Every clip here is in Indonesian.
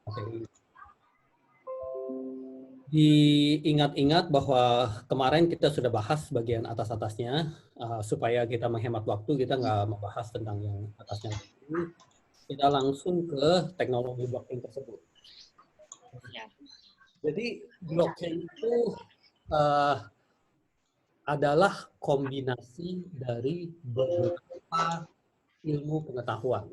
materi. Diingat-ingat bahwa kemarin kita sudah bahas bagian atas-atasnya, supaya kita menghemat waktu, kita nggak membahas tentang yang atasnya. Kita langsung ke teknologi blockchain tersebut. Jadi blockchain itu adalah kombinasi dari beberapa ilmu pengetahuan.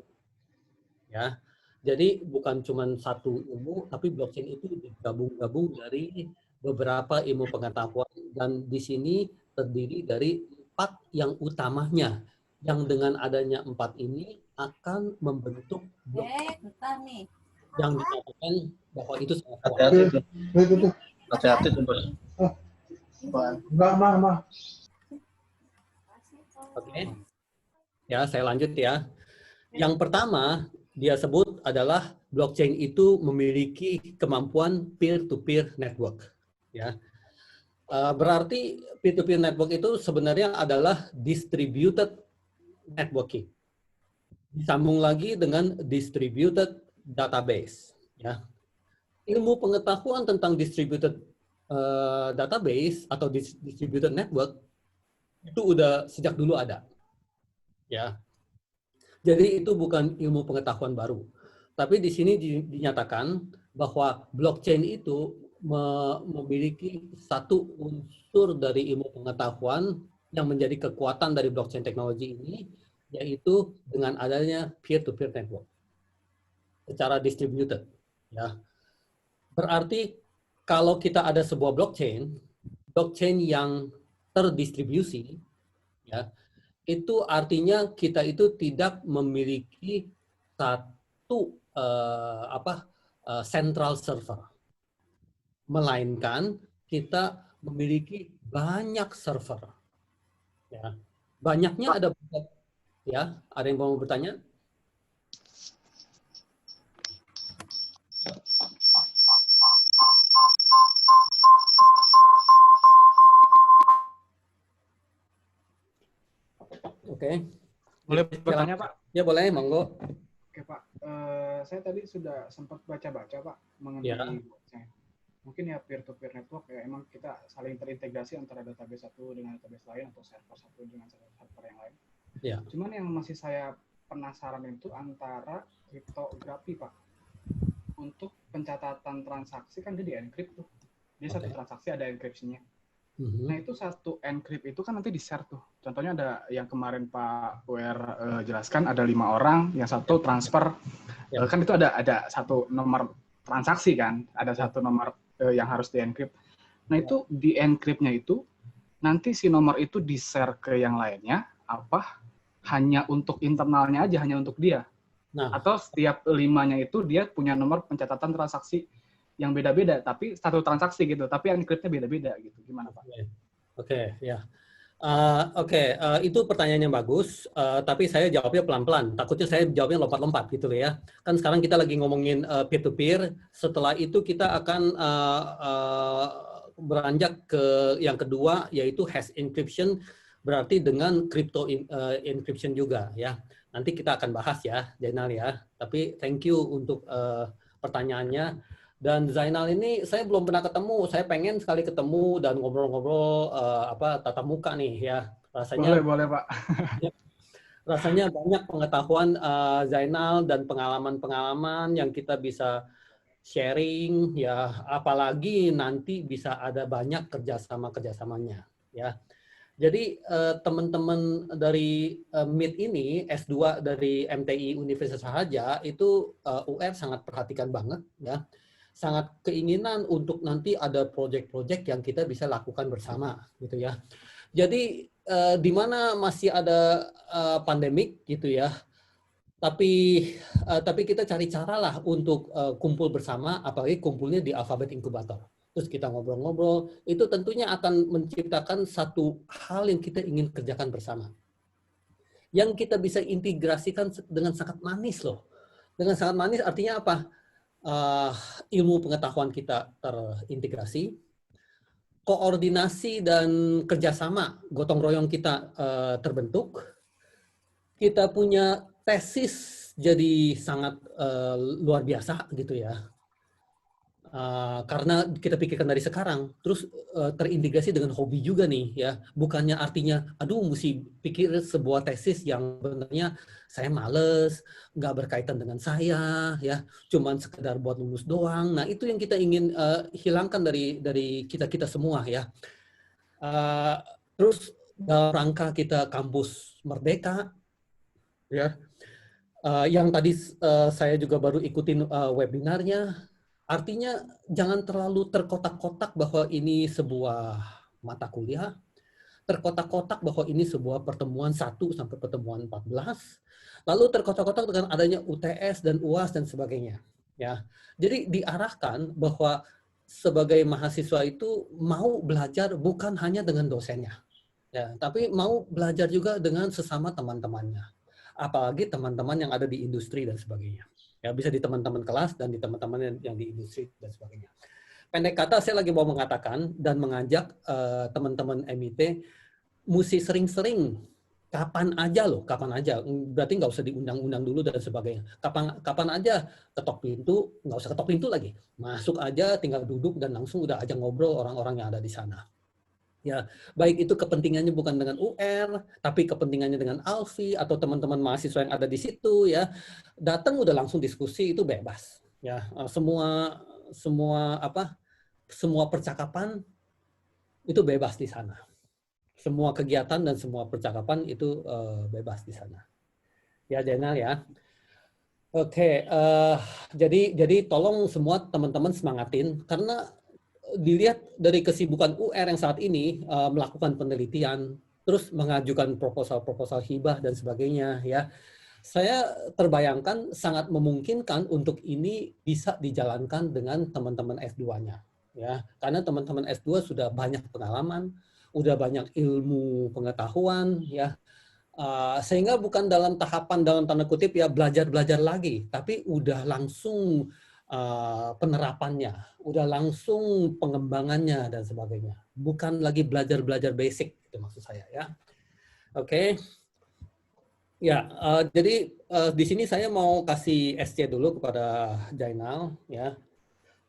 Ya, jadi bukan cuma satu ilmu, tapi blockchain itu digabung-gabung dari beberapa ilmu pengetahuan, dan di sini terdiri dari 4 yang utamanya, yang dengan adanya 4 ini akan membentuk blockchain yang dikatakan bahwa itu sangat kuat. Hati-hati tuh. Oke, ya saya lanjut ya. Yang pertama dia sebut adalah blockchain itu memiliki kemampuan peer-to-peer network. Ya, berarti peer-to-peer network itu sebenarnya adalah distributed networking. Disambung lagi dengan distributed database. Ya, ilmu pengetahuan tentang distributed database atau distributed network itu udah sejak dulu ada. Ya. Jadi itu bukan ilmu pengetahuan baru. Tapi di sini dinyatakan bahwa blockchain itu memiliki satu unsur dari ilmu pengetahuan yang menjadi kekuatan dari blockchain teknologi ini, yaitu dengan adanya peer-to-peer network secara distributed. Ya. Berarti kalau kita ada sebuah blockchain yang terdistribusi, ya, itu artinya kita itu tidak memiliki satu central server, melainkan kita memiliki banyak server. Ya, banyaknya ada, ya. Ada yang mau bertanya? Oke. Boleh bertanya, Pak? Ya, boleh, monggo. Oke, Pak. Saya tadi sudah sempat baca-baca, Pak, mengenai blockchain. Mungkin ya peer-to-peer network ya, emang kita saling terintegrasi antara database satu dengan database lain atau server satu dengan server yang lain. Ya. Cuman yang masih saya penasaran itu antara kriptografi, Pak. Untuk pencatatan transaksi kan dia di-encrypt tuh. Dia satu transaksi ada enkripsinya. Nah itu satu encrypt itu kan nanti di-share tuh. Contohnya ada yang kemarin Pak WR jelaskan ada 5 orang, yang satu transfer, kan itu ada satu nomor transaksi kan, ada satu nomor yang harus di-encrypt. Nah itu di-encrypt-nya itu nanti si nomor itu di-share ke yang lainnya, apa hanya untuk internalnya aja, hanya untuk dia. Nah, atau setiap 5-nya itu dia punya nomor pencatatan transaksi yang beda-beda, tapi satu transaksi gitu, tapi encrypt-nya beda-beda gitu. Gimana, Pak? Oke, ya. Itu pertanyaannya bagus, tapi saya jawabnya pelan-pelan. Takutnya saya jawabnya lompat-lompat gitu ya. Kan sekarang kita lagi ngomongin peer-to-peer, setelah itu kita akan beranjak ke yang kedua, yaitu hash encryption, berarti dengan crypto encryption juga ya. Nanti kita akan bahas ya, Zainal ya. Tapi thank you untuk pertanyaannya. Dan Zainal ini saya belum pernah ketemu. Saya pengen sekali ketemu dan ngobrol-ngobrol tatap muka nih ya. Rasanya boleh Pak. Rasanya banyak pengetahuan Zainal dan pengalaman-pengalaman yang kita bisa sharing ya. Apalagi nanti bisa ada banyak kerjasamanya ya. Jadi teman-teman dari MIT ini S2 dari MTI Universitas Sahaja itu UR sangat perhatikan banget ya. Sangat keinginan untuk nanti ada proyek-proyek yang kita bisa lakukan bersama gitu ya. Jadi di mana masih ada pandemik gitu ya, tapi kita cari cara lah untuk kumpul bersama, apalagi kumpulnya di Alphabet Incubator. Terus kita ngobrol-ngobrol, itu tentunya akan menciptakan satu hal yang kita ingin kerjakan bersama. Yang kita bisa integrasikan dengan sangat manis loh. Dengan sangat manis artinya apa? Ilmu pengetahuan kita terintegrasi, koordinasi dan kerjasama gotong royong kita terbentuk, kita punya tesis jadi sangat luar biasa gitu ya. Karena kita pikirkan dari sekarang, terus terintegrasi dengan hobi juga nih ya. Bukannya artinya, aduh mesti pikir sebuah tesis yang sebenarnya saya males, nggak berkaitan dengan saya, ya, cuman sekedar buat lulus doang. Nah itu yang kita ingin hilangkan dari kita semua ya. Terus dalam rangka kita kampus merdeka, ya, yang tadi saya juga baru ikutin webinarnya. Artinya jangan terlalu terkotak-kotak bahwa ini sebuah mata kuliah, terkotak-kotak bahwa ini sebuah pertemuan 1 sampai pertemuan 14, lalu terkotak-kotak dengan adanya UTS dan UAS dan sebagainya. Ya, jadi diarahkan bahwa sebagai mahasiswa itu mau belajar bukan hanya dengan dosennya, ya, tapi mau belajar juga dengan sesama teman-temannya. Apalagi teman-teman yang ada di industri dan sebagainya. Ya, bisa di teman-teman kelas dan di teman-teman yang di industri dan sebagainya. Pendek kata, saya lagi mau mengatakan dan mengajak teman-teman MIT mesti sering-sering, kapan aja loh, kapan aja. Berarti nggak usah diundang-undang dulu dan sebagainya. Kapan aja ketok pintu, nggak usah ketok pintu lagi. Masuk aja, tinggal duduk dan langsung udah aja ngobrol orang-orang yang ada di sana. Ya, baik itu kepentingannya bukan dengan UR, tapi kepentingannya dengan Alfi atau teman-teman mahasiswa yang ada di situ ya. Datang udah langsung diskusi itu bebas. Ya, semua percakapan itu bebas di sana. Semua kegiatan dan semua percakapan itu bebas di sana. Ya, Jenal ya. Oke, jadi tolong semua teman-teman semangatin karena dilihat dari kesibukan UR yang saat ini melakukan penelitian, terus mengajukan proposal-proposal hibah dan sebagainya ya. Saya terbayangkan sangat memungkinkan untuk ini bisa dijalankan dengan teman-teman S2-nya ya. Karena teman-teman S2 sudah banyak pengalaman, udah banyak ilmu pengetahuan ya. Sehingga bukan dalam tahapan dalam tanda kutip ya belajar-belajar lagi, tapi udah langsung penerapannya, udah langsung pengembangannya dan sebagainya. Bukan lagi belajar-belajar basic, itu maksud saya ya. Oke. Ya, jadi di sini saya mau kasih SC dulu kepada Zainal ya.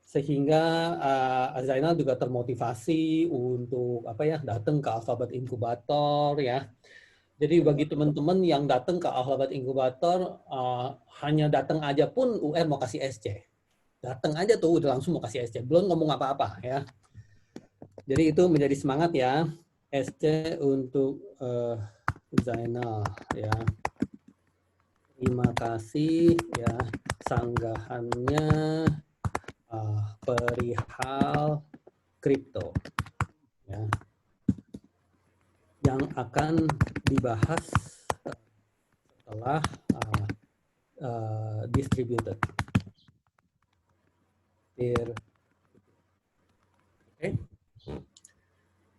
Sehingga Zainal juga termotivasi untuk datang ke Alphabet Incubator ya. Jadi bagi teman-teman yang datang ke Alphabet Incubator, hanya datang aja pun UR mau kasih SC. Datang aja tuh udah langsung mau kasih SC, belum ngomong apa-apa ya. Jadi itu menjadi semangat ya, SC untuk Zainal ya. Terima kasih ya sanggahannya perihal kripto ya, yang akan dibahas setelah distributed. Oke.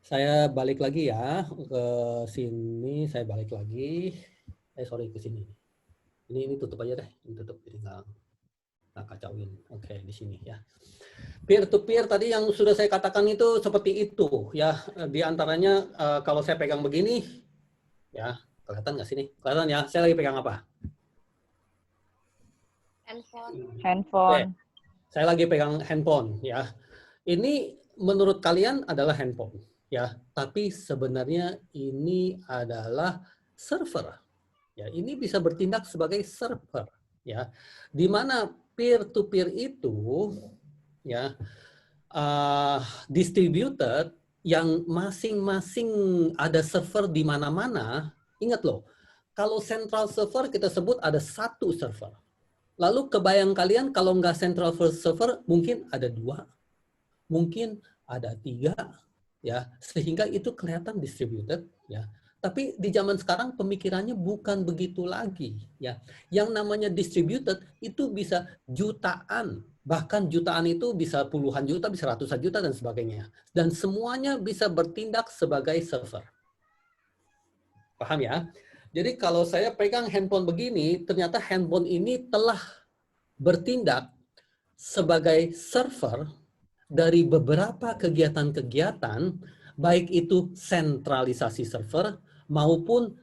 Saya balik lagi ya ke sini, saya balik lagi. Sorry ke sini. Ini tutup aja deh, ini tutup jadi nggak kacauin. Oke, di sini ya. Peer to peer tadi yang sudah saya katakan itu seperti itu ya. Di antaranya kalau saya pegang begini, ya kelihatan nggak sini? Kelihatan ya. Saya lagi pegang apa? Handphone. Saya lagi pegang handphone ya. Ini menurut kalian adalah handphone ya, tapi sebenarnya ini adalah server. Ya, ini bisa bertindak sebagai server ya. Di mana peer to peer itu ya distributed yang masing-masing ada server di mana-mana. Ingat loh, kalau central server kita sebut ada satu server. Lalu kebayang kalian kalau nggak central server mungkin ada 2, mungkin ada 3, ya, sehingga itu kelihatan distributed, ya. Tapi di zaman sekarang pemikirannya bukan begitu lagi, ya. Yang namanya distributed itu bisa jutaan, bahkan jutaan itu bisa puluhan juta, bisa ratusan juta dan sebagainya. Dan semuanya bisa bertindak sebagai server. Paham ya? Jadi kalau saya pegang handphone begini, ternyata handphone ini telah bertindak sebagai server dari beberapa kegiatan-kegiatan, baik itu sentralisasi server maupun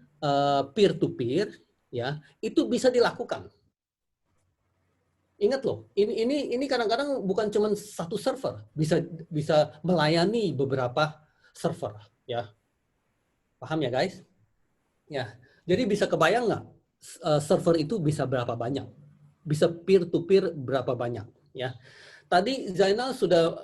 peer-to-peer, ya, itu bisa dilakukan. Ingat loh, ini kadang-kadang bukan cuma satu server, bisa melayani beberapa server, ya. Paham ya guys? Ya. Jadi bisa kebayang nggak server itu bisa berapa banyak? Bisa peer to peer berapa banyak, ya. Tadi Zainal sudah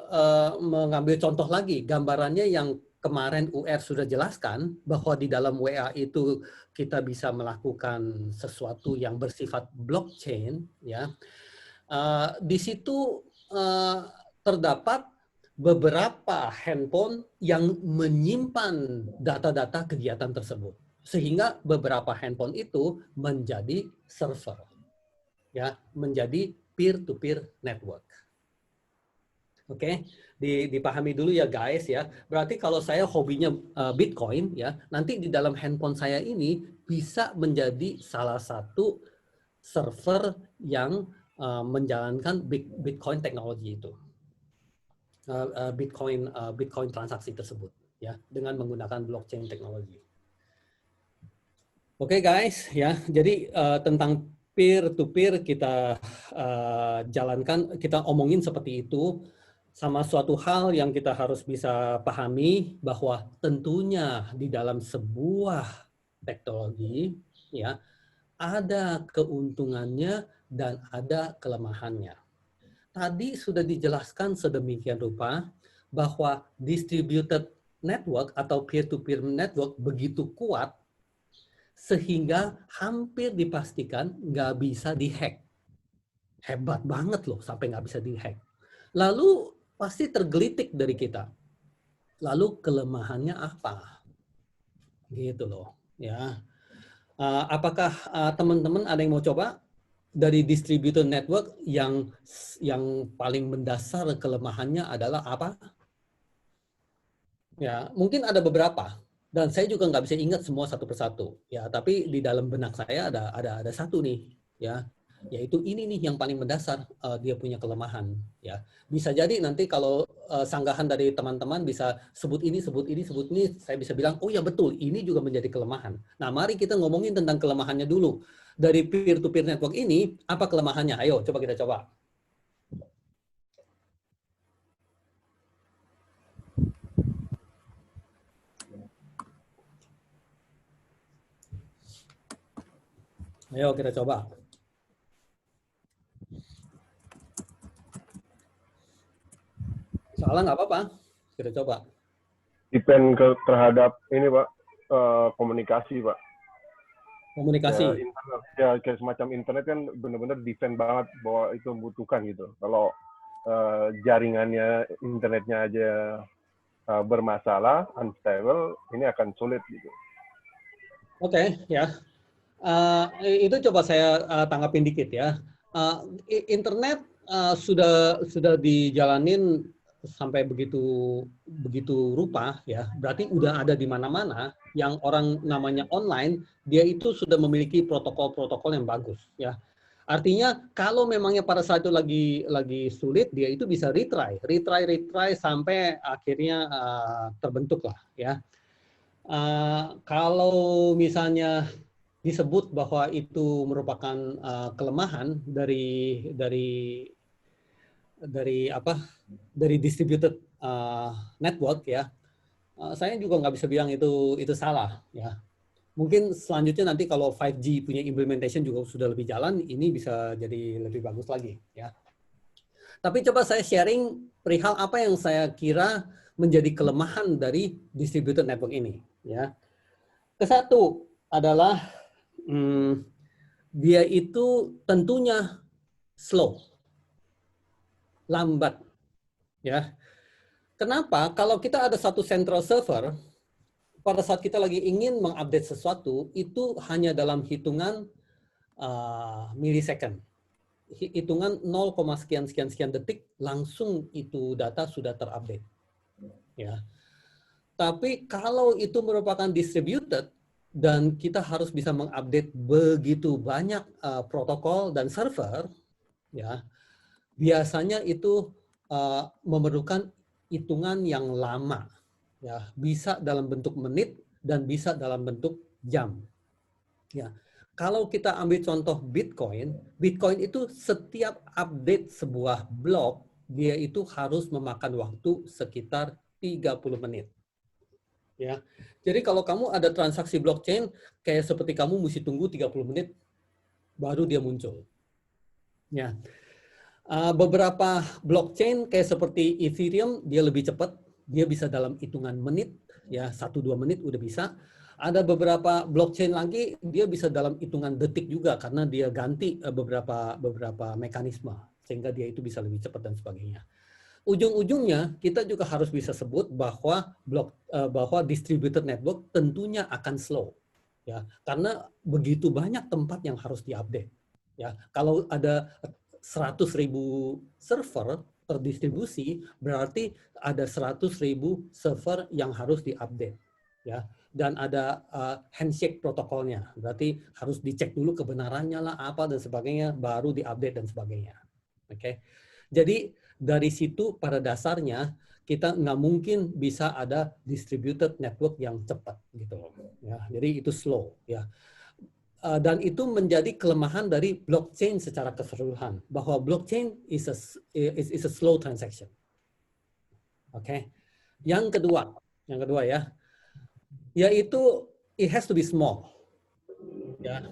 mengambil contoh lagi, gambarannya yang kemarin UR sudah jelaskan, bahwa di dalam WA itu kita bisa melakukan sesuatu yang bersifat blockchain. Ya, di situ terdapat beberapa handphone yang menyimpan data-data kegiatan tersebut. Sehingga beberapa handphone itu menjadi server. Ya, menjadi peer-to-peer network. Oke, dipahami dulu ya guys ya. Berarti kalau saya hobinya Bitcoin ya, nanti di dalam handphone saya ini bisa menjadi salah satu server yang menjalankan Bitcoin teknologi itu, Bitcoin transaksi tersebut ya, dengan menggunakan blockchain teknologi. Oke guys ya, jadi tentang peer to peer kita jalankan, kita omongin seperti itu. Sama suatu hal yang kita harus bisa pahami bahwa tentunya di dalam sebuah teknologi ya ada keuntungannya dan ada kelemahannya. Tadi sudah dijelaskan sedemikian rupa bahwa distributed network atau peer-to-peer network begitu kuat sehingga hampir dipastikan nggak bisa dihack. Hebat banget loh sampai nggak bisa dihack. Lalu pasti tergelitik dari kita. Lalu kelemahannya apa? Gitu loh, ya. Apakah teman-teman ada yang mau coba dari distributed network yang paling mendasar kelemahannya adalah apa? Ya, mungkin ada beberapa dan saya juga nggak bisa ingat semua satu persatu. Ya, tapi di dalam benak saya ada satu nih, ya. Yaitu ini nih yang paling mendasar, dia punya kelemahan, ya. Bisa jadi nanti kalau sanggahan dari teman-teman bisa sebut ini, saya bisa bilang, oh ya betul, ini juga menjadi kelemahan. Nah, mari kita ngomongin tentang kelemahannya dulu. Dari peer-to-peer network ini, apa kelemahannya? Ayo, coba kita coba. Ayo kita coba. Salah nggak apa-apa, kita coba. Depend terhadap ini Pak, komunikasi Pak. Komunikasi. Ya kayak semacam internet kan benar-benar depend banget bahwa itu membutuhkan gitu. Kalau jaringannya internetnya aja bermasalah, unstable, ini akan sulit gitu. Oke, ya. Itu coba saya tanggapin dikit ya. Internet sudah dijalanin sampai begitu rupa ya. Berarti udah ada di mana-mana. Yang orang namanya online, dia itu sudah memiliki protokol-protokol yang bagus ya. Artinya kalau memangnya pada saat itu lagi sulit, dia itu bisa retry sampai akhirnya terbentuk lah ya. Kalau misalnya disebut bahwa itu merupakan kelemahan dari distributed network ya, saya juga nggak bisa bilang itu salah ya. Mungkin selanjutnya nanti kalau 5G punya implementation juga sudah lebih jalan, ini bisa jadi lebih bagus lagi ya. Tapi coba saya sharing perihal apa yang saya kira menjadi kelemahan dari distributed network ini ya. Kesatu adalah dia itu tentunya slow, lambat, ya. Kenapa? Kalau kita ada satu central server, pada saat kita lagi ingin mengupdate sesuatu, itu hanya dalam hitungan millisecond, hitungan 0, sekian detik, langsung itu data sudah terupdate, ya. Tapi kalau itu merupakan distributed, dan kita harus bisa mengupdate begitu banyak protokol dan server, ya biasanya itu memerlukan hitungan yang lama, ya bisa dalam bentuk menit dan bisa dalam bentuk jam. Ya, kalau kita ambil contoh Bitcoin, Bitcoin itu setiap update sebuah blok, dia itu harus memakan waktu sekitar 30 menit. Ya. Jadi kalau kamu ada transaksi blockchain, kayak seperti kamu mesti tunggu 30 menit, baru dia muncul. Ya. Beberapa blockchain kayak seperti Ethereum, dia lebih cepat, dia bisa dalam hitungan menit, ya 1-2 menit udah bisa. Ada beberapa blockchain lagi, dia bisa dalam hitungan detik juga karena dia ganti beberapa mekanisme sehingga dia itu bisa lebih cepat dan sebagainya. Ujung-ujungnya kita juga harus bisa sebut bahwa bahwa distributed network tentunya akan slow, ya karena begitu banyak tempat yang harus diupdate. Ya, kalau ada 100.000 server terdistribusi, berarti ada 100.000 server yang harus diupdate, ya. Dan ada handshake protokolnya, berarti harus dicek dulu kebenarannya lah apa dan sebagainya, baru diupdate dan sebagainya. Oke, jadi dari situ pada dasarnya kita nggak mungkin bisa ada distributed network yang cepat gitu, ya. Jadi itu slow, ya. Dan itu menjadi kelemahan dari blockchain secara keseluruhan, bahwa blockchain is a slow transaction. Oke. Yang kedua ya, yaitu it has to be small. Ya.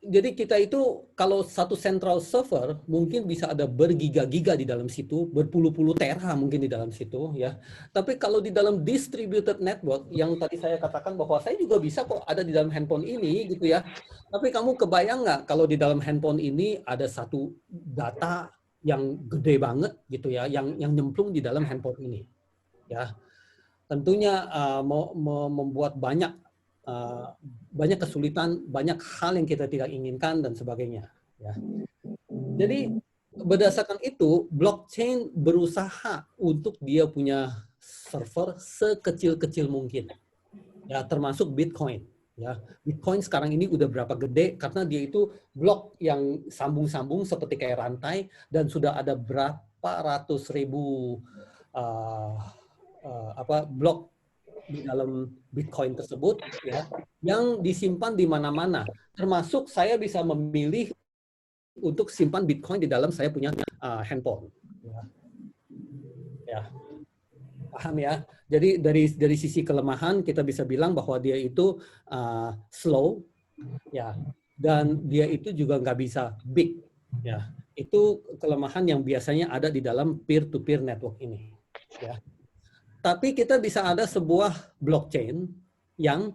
Jadi kita itu kalau satu central server mungkin bisa ada bergiga-giga di dalam situ, berpuluh-puluh tera mungkin di dalam situ, ya. Tapi kalau di dalam distributed network yang tadi saya katakan bahwa saya juga bisa kok ada di dalam handphone ini gitu ya. Tapi kamu kebayang nggak kalau di dalam handphone ini ada satu data yang gede banget gitu ya, yang nyemplung di dalam handphone ini, ya. Tentunya membuat banyak kesulitan, banyak hal yang kita tidak inginkan dan sebagainya. Ya. Jadi berdasarkan itu, blockchain berusaha untuk dia punya server sekecil-kecil mungkin. Ya, termasuk Bitcoin. Ya, Bitcoin sekarang ini udah berapa gede karena dia itu blok yang sambung-sambung seperti kayak rantai dan sudah ada berapa ratus ribu blok di dalam Bitcoin tersebut, ya, yang disimpan di mana-mana. Termasuk saya bisa memilih untuk simpan Bitcoin di dalam saya punya handphone. Ya, paham ya. Jadi dari sisi kelemahan kita bisa bilang bahwa dia itu slow, ya, dan dia itu juga nggak bisa big, ya. Itu kelemahan yang biasanya ada di dalam peer-to-peer network ini, ya. Tapi kita bisa ada sebuah blockchain yang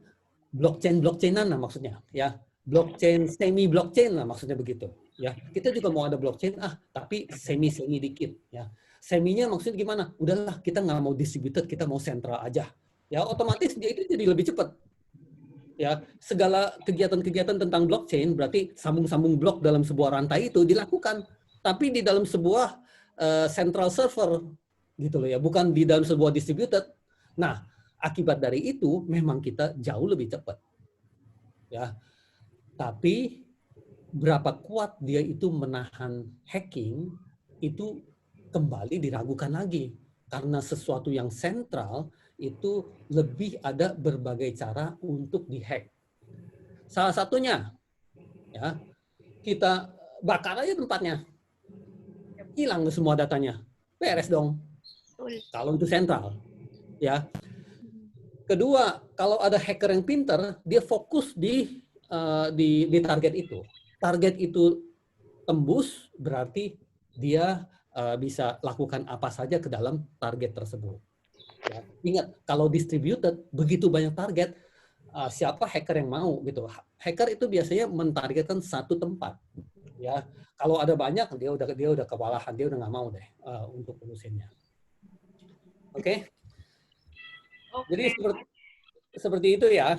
blockchainan lah maksudnya, ya. Blockchain semi blockchain lah maksudnya begitu, ya. Kita juga mau ada blockchain tapi semi dikit, ya. Seminya maksudnya gimana? Udahlah, kita nggak mau distributed, kita mau sentral aja. Ya, otomatis dia itu jadi lebih cepat. Ya, segala kegiatan-kegiatan tentang blockchain berarti sambung-sambung blok dalam sebuah rantai itu dilakukan, tapi di dalam sebuah central server gitu loh ya, bukan di dalam sebuah distributed. Nah, akibat dari itu memang kita jauh lebih cepat. Ya. Tapi berapa kuat dia itu menahan hacking itu kembali diragukan lagi karena sesuatu yang sentral itu lebih ada berbagai cara untuk dihack. Salah satunya ya, kita bakar aja tempatnya. Hilang semua datanya. Beres dong. Kalau itu sentral, ya. Kedua, kalau ada hacker yang pinter, dia fokus di target itu. Target itu tembus, berarti dia bisa lakukan apa saja ke dalam target tersebut. Ya. Ingat, kalau distributed, begitu banyak target, siapa hacker yang mau gitu. Hacker itu biasanya mentargetkan satu tempat. Ya, kalau ada banyak, dia udah kewalahan, dia udah nggak mau deh untuk urusinnya. Oke. Jadi seperti itu ya.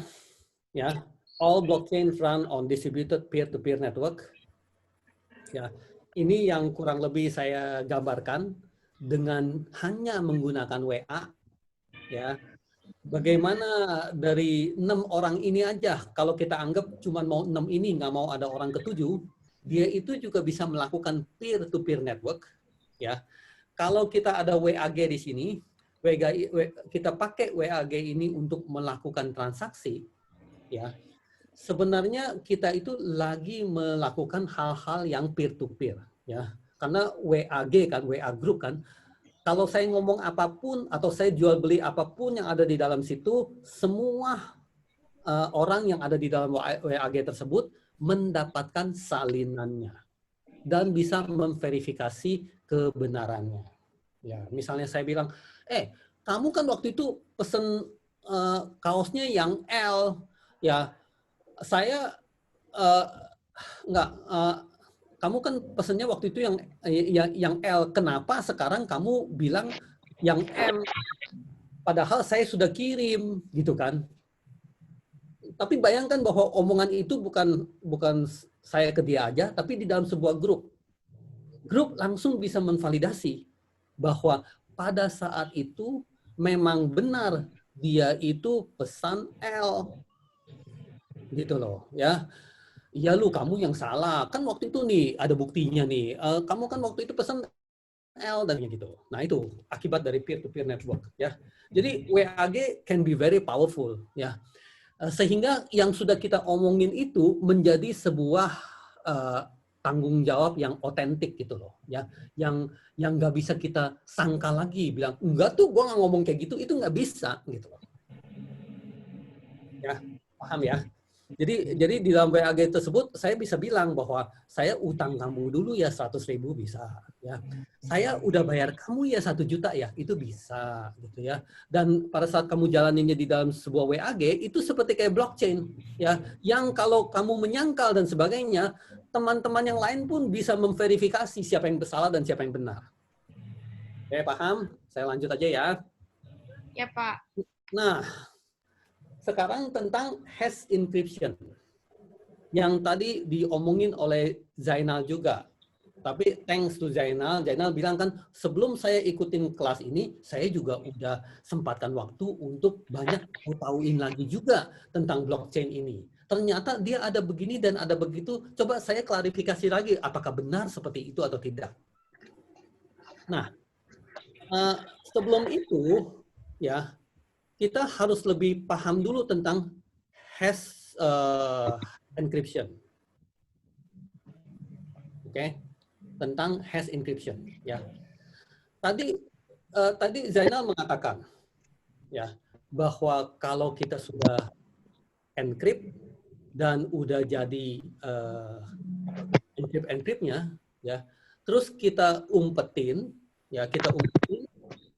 Ya, all blockchains run on distributed peer-to-peer network. Ya, ini yang kurang lebih saya gambarkan dengan hanya menggunakan WA. Ya, bagaimana dari 6 orang ini aja, kalau kita anggap cuma mau 6 ini, nggak mau ada orang ketujuh, dia itu juga bisa melakukan peer-to-peer network. Ya, kalau kita ada WAG di sini, kita pakai WAG ini untuk melakukan transaksi, ya. sebenarnya kita itu lagi melakukan hal-hal yang peer-to-peer, ya. Karena WAG kan, WA group kan, kalau saya ngomong apapun atau saya jual beli apapun yang ada di dalam situ, semua orang yang ada di dalam WAG tersebut mendapatkan salinannya dan bisa memverifikasi kebenarannya. Ya, misalnya saya bilang, kamu kan waktu itu pesen kaosnya yang L, ya saya kamu kan pesennya waktu itu yang L. Kenapa sekarang kamu bilang yang M? Padahal saya sudah kirim, gitu kan? Tapi bayangkan bahwa omongan itu bukan saya ke dia aja, tapi di dalam sebuah grup. Grup langsung bisa memvalidasi bahwa pada saat itu memang benar dia itu pesan L. Gitu loh, ya. Ya lu, kamu yang salah. Kan waktu itu nih, ada buktinya nih. Kamu kan waktu itu pesan L dan gitu. Nah itu akibat dari peer-to-peer network, ya. Jadi WAG can be very powerful, ya. Sehingga yang sudah kita omongin itu menjadi sebuah tanggung jawab yang otentik gitu loh, ya. Yang nggak bisa kita sangka lagi, bilang enggak tuh, gua nggak ngomong kayak gitu, itu nggak bisa gitu loh. Ya, paham ya? Jadi di dalam WAG tersebut saya bisa bilang bahwa saya utang kamu dulu ya 100.000 bisa, ya. Saya udah bayar kamu ya 1 juta ya, itu bisa gitu ya. Dan pada saat kamu jalaninnya di dalam sebuah WAG itu seperti kayak blockchain, ya. Yang kalau kamu menyangkal dan sebagainya, teman-teman yang lain pun bisa memverifikasi siapa yang bersalah dan siapa yang benar. Oke, paham? Saya lanjut aja ya. Ya, Pak. Nah, sekarang tentang hash encryption. Yang tadi diomongin oleh Zainal juga. Tapi thanks to Zainal bilang kan sebelum saya ikutin kelas ini, saya juga udah sempatkan waktu untuk banyak tahuin lagi juga tentang blockchain ini. Ternyata dia ada begini dan ada begitu. Coba saya klarifikasi lagi, apakah benar seperti itu atau tidak. Nah, sebelum itu, ya, kita harus lebih paham dulu tentang hash encryption. Oke, tentang hash encryption, ya. Tadi Zainal mengatakan, ya, bahwa kalau kita sudah encrypt dan udah jadi encryptnya, ya, terus kita umpetin,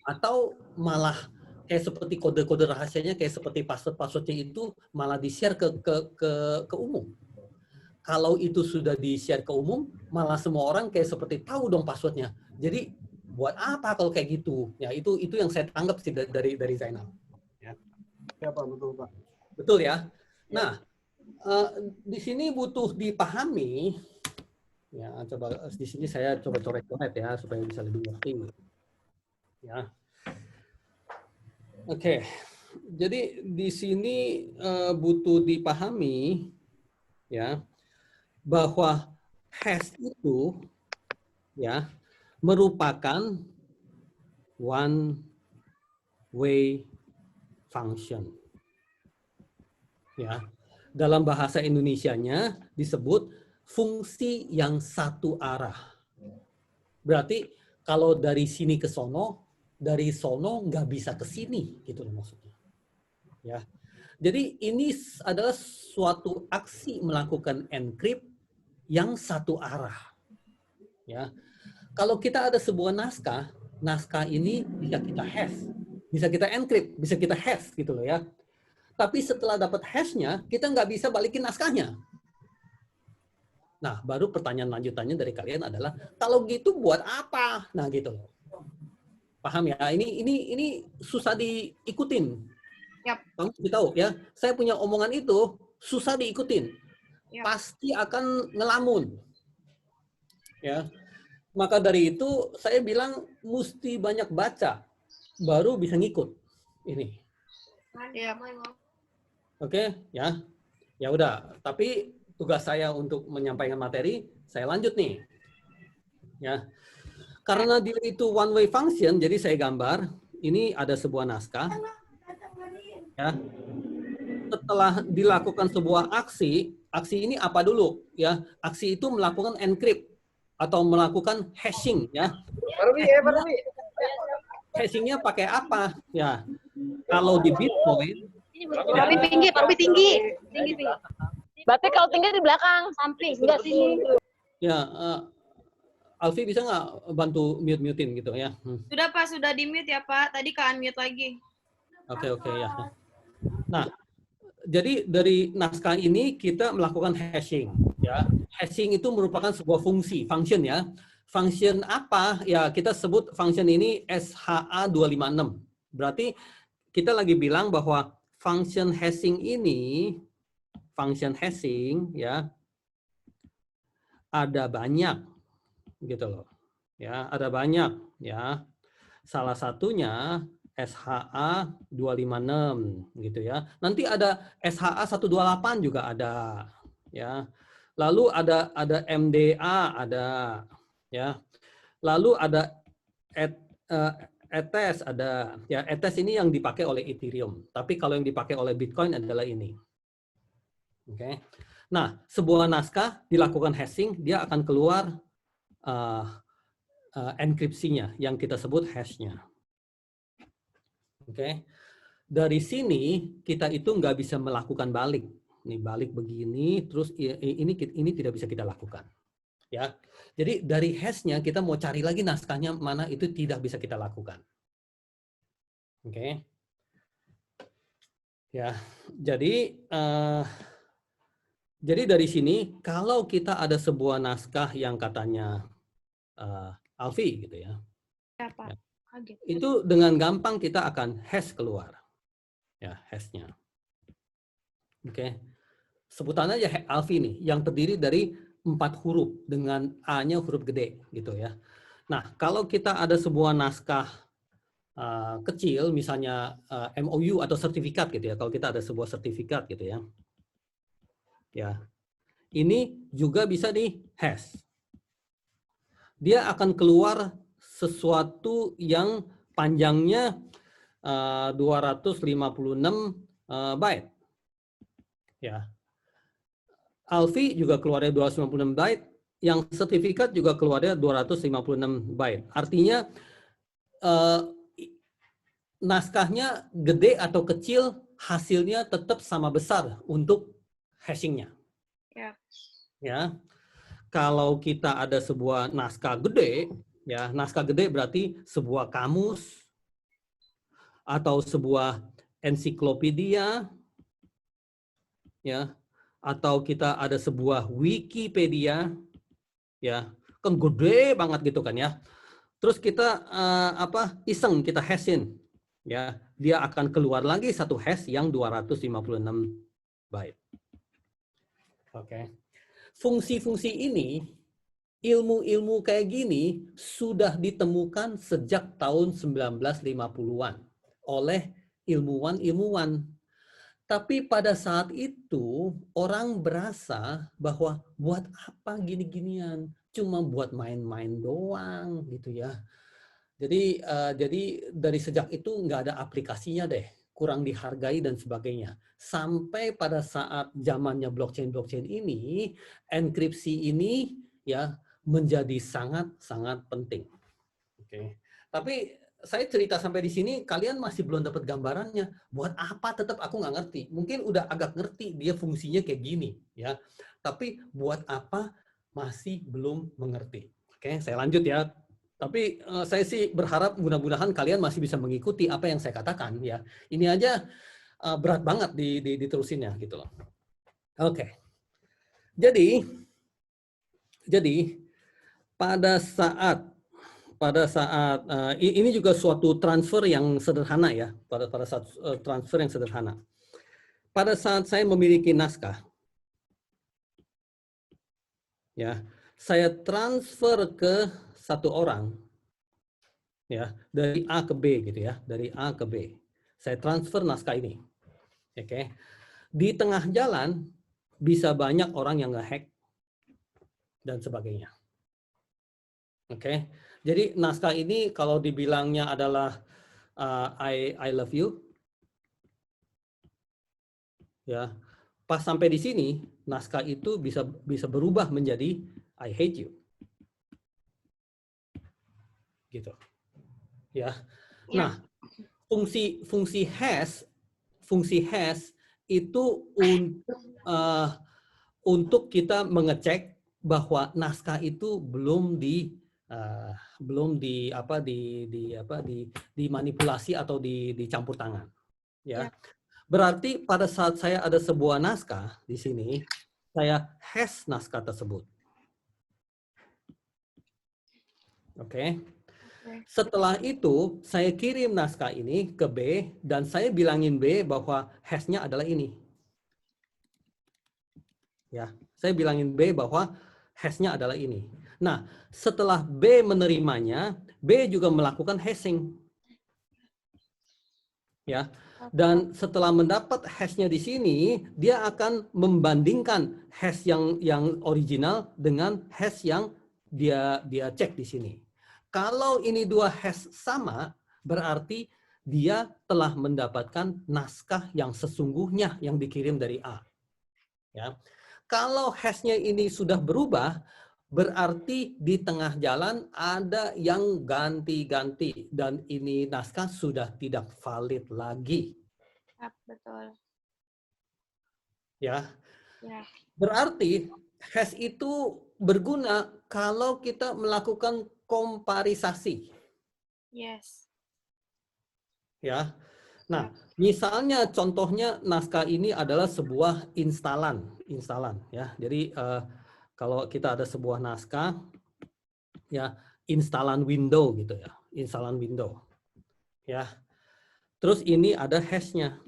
atau malah kayak seperti kode-kode rahasianya, kayak seperti password-passwordnya itu malah di-share ke umum. Kalau itu sudah di-share ke umum, malah semua orang kayak seperti tahu dong passwordnya. Jadi buat apa kalau kayak gitu? Ya itu yang saya tanggap sih dari Zainal. Ya. Ya Pak, betul Pak. Betul ya. Nah, di sini butuh dipahami. Ya, coba di sini saya coba coret-coret ya supaya bisa lebih ngerti. Ya. Oke, jadi di sini butuh dipahami ya bahwa hash itu ya merupakan one way function. Ya, dalam bahasa Indonesianya disebut fungsi yang satu arah. Berarti kalau dari sini ke sono, dari sono nggak bisa ke sini, gitu loh maksudnya. Ya, jadi ini adalah suatu aksi melakukan encrypt yang satu arah. Ya, kalau kita ada sebuah naskah ini bisa kita hash, bisa kita encrypt, bisa kita hash, gitu loh ya. Tapi setelah dapat hashnya, kita nggak bisa balikin naskahnya. Nah, baru pertanyaan lanjutannya dari kalian adalah, kalau gitu buat apa? Nah, gitu loh. Paham ya? Ini susah diikutin. Yap. Kamu tahu ya, saya punya omongan itu susah diikutin. Yap. Pasti akan ngelamun. Ya. Maka dari itu saya bilang mesti banyak baca baru bisa ngikut. Ini. Yap. Oke, ya. Ya udah, tapi tugas saya untuk menyampaikan materi, saya lanjut nih. Ya. Karena dia itu one way function, jadi saya gambar. Ini ada sebuah naskah. Ya. setelah dilakukan sebuah aksi, aksi ini apa dulu ya? Aksi itu melakukan encrypt atau melakukan hashing ya. Hashingnya pakai apa ya? Kalau di Bitcoin, Pak Robi tinggi, Pak Robi tinggi. Tinggi. Berarti kalau tinggi di belakang, Samping, enggak sini. ya Alfi bisa nggak bantu mute-mutein gitu ya? Sudah Pak, sudah di-mute ya Pak. Tadi ke unmute lagi. Oke ya. Nah, jadi dari naskah ini kita melakukan hashing ya. Hashing itu merupakan sebuah fungsi, function ya. Function apa? Ya, kita sebut function ini SHA-256. Berarti kita lagi bilang bahwa function hashing ini, function hashing ya, ada banyak gitu loh. Ya, ada banyak ya. Salah satunya SHA-256 gitu ya. Nanti ada SHA-128 juga ada ya. Lalu ada MDA ada ya. Lalu ada ETH ada ya. ETH ini yang dipakai oleh Ethereum. Tapi kalau yang dipakai oleh Bitcoin adalah ini. Oke. Nah, sebuah naskah dilakukan hashing, dia akan keluar enkripsinya yang kita sebut hash-nya. Oke. Dari sini kita itu nggak bisa melakukan balik. Ini balik begini, terus ini tidak bisa kita lakukan. Ya. Jadi dari hash-nya kita mau cari lagi naskahnya mana itu tidak bisa kita lakukan. Oke. Ya. Jadi dari sini kalau kita ada sebuah naskah yang katanya Alfi gitu ya. Ya Pak. Kaget. Itu dengan gampang kita akan hash keluar. Ya, hash-nya. Oke. Sebutan aja Alfi nih, yang terdiri dari 4 huruf dengan A-nya huruf gede gitu ya. Nah, kalau kita ada sebuah naskah kecil, misalnya MOU atau sertifikat gitu ya. Kalau kita ada sebuah sertifikat gitu ya. Ya. Ini juga bisa di hash. Dia akan keluar sesuatu yang panjangnya 256 byte. Ya. Alfi juga keluarnya 256 byte, yang sertifikat juga keluarnya 256 byte. Artinya naskahnya gede atau kecil, hasilnya tetap sama besar untuk hashingnya. Ya. Ya. Kalau kita ada sebuah naskah gede, ya, naskah gede berarti sebuah kamus atau sebuah ensiklopedia, ya, atau kita ada sebuah Wikipedia, ya, kan gede banget gitu kan ya. Terus kita iseng kita hashin, ya, dia akan keluar lagi satu hash yang 256 byte. Oke. Fungsi-fungsi ini, ilmu-ilmu kayak gini sudah ditemukan sejak tahun 1950-an oleh ilmuwan-ilmuwan. Tapi pada saat itu orang berasa bahwa buat apa gini-ginian, cuma buat main-main doang gitu ya. Jadi dari sejak itu nggak ada aplikasinya deh, kurang dihargai dan sebagainya. Sampai pada saat zamannya blockchain ini, enkripsi ini ya menjadi sangat-sangat penting. Oke. Tapi saya cerita sampai di sini, kalian masih belum dapat gambarannya. Buat apa tetap aku nggak ngerti. Mungkin udah agak ngerti dia fungsinya kayak gini, ya. Tapi buat apa masih belum mengerti. Oke, saya lanjut ya. Tapi saya sih berharap mudah-mudahan kalian masih bisa mengikuti apa yang saya katakan, ya. Ini aja berat banget diterusinnya gitu loh. Oke. Jadi pada saat ini juga suatu transfer yang sederhana ya, pada saat transfer yang sederhana. Pada saat saya memiliki naskah, ya, saya transfer ke satu orang, ya, dari A ke B gitu ya, dari A ke B. Saya transfer naskah ini, oke. Di tengah jalan bisa banyak orang yang nge-hack dan sebagainya, oke. Jadi naskah ini kalau dibilangnya adalah I love you, Ya, pas sampai di sini naskah itu bisa berubah menjadi I hate you. Gitu. Ya. Nah, fungsi has itu untuk kita mengecek bahwa naskah itu belum dimanipulasi atau dicampur tangan. Ya. Berarti pada saat saya ada sebuah naskah di sini, saya has naskah tersebut. Oke. Setelah itu, saya kirim naskah ini ke B dan saya bilangin B bahwa has-nya adalah ini. Ya, saya bilangin B bahwa has-nya adalah ini. Nah, setelah B menerimanya, B juga melakukan hashing. Ya. Dan setelah mendapat hash-nya di sini, dia akan membandingkan hash yang original dengan hash yang dia cek di sini. Kalau ini dua hash sama, berarti dia telah mendapatkan naskah yang sesungguhnya yang dikirim dari A. Ya. Kalau hash-nya ini sudah berubah, berarti di tengah jalan ada yang ganti-ganti dan ini naskah sudah tidak valid lagi. Betul. Ya. Ya. Berarti hash itu berguna kalau kita melakukan komparisasi. Yes. Ya. Nah, misalnya contohnya naskah ini adalah sebuah instalan ya. Jadi kalau kita ada sebuah naskah, ya instalan window gitu ya, instalan window, ya. Terus ini ada hash-nya,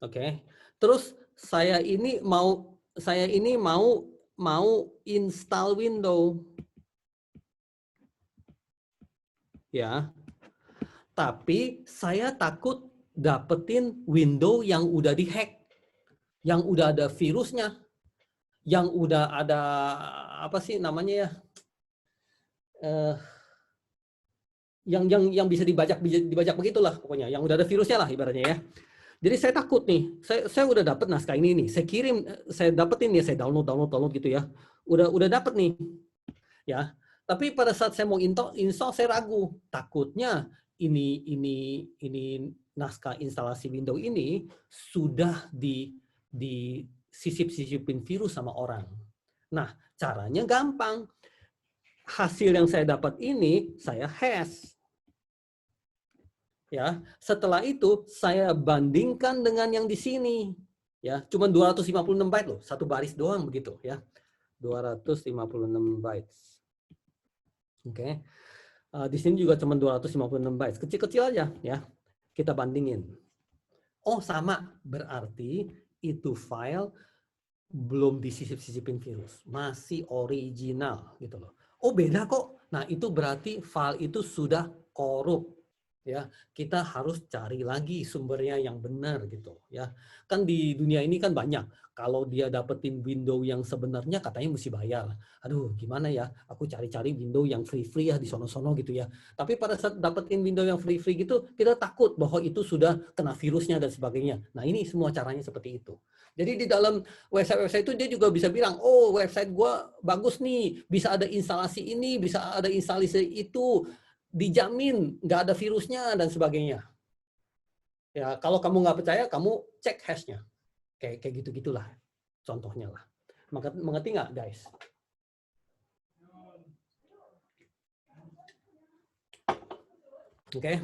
oke. Terus saya ini mau install window, ya. Tapi saya takut dapetin window yang udah dihack, yang udah ada virusnya, yang udah ada apa sih namanya ya, yang bisa dibajak begitulah pokoknya, yang udah ada virusnya lah ibaratnya ya. Jadi saya takut nih, saya udah dapet naskah ini nih, saya kirim, saya dapetin ya, saya download gitu ya, udah dapet nih, ya. Tapi pada saat saya mau install saya ragu, takutnya ini naskah instalasi Windows ini sudah disisip-sisipin virus sama orang. Nah, caranya gampang. Hasil yang saya dapat ini saya hash. Ya, setelah itu saya bandingkan dengan yang di sini. Ya, cuma 256 byte loh, satu baris doang begitu ya. 256 bytes. Oke. Di sini juga cuma 256 bytes, kecil-kecil aja ya. Kita bandingin. Oh, sama, berarti itu file belum disisip-sisipin virus, masih original gitu loh. Oh, beda kok. Nah, itu berarti file itu sudah korup. Ya, kita harus cari lagi sumbernya yang benar gitu ya. Kan di dunia ini kan banyak. Kalau dia dapetin window yang sebenarnya katanya mesti bayar. Aduh, gimana ya? Aku cari-cari window yang free-free ya di sono-sono gitu ya. Tapi pada saat dapetin window yang free-free gitu, kita takut bahwa itu sudah kena virusnya dan sebagainya. Nah, ini semua caranya seperti itu. Jadi di dalam website itu dia juga bisa bilang, oh website gua bagus nih, bisa ada instalasi ini, bisa ada instalasi itu, dijamin nggak ada virusnya dan sebagainya. Ya, kalau kamu nggak percaya, kamu cek hash-nya. Kayak gitu-gitulah contohnya lah. Mengerti nggak, guys? Oke.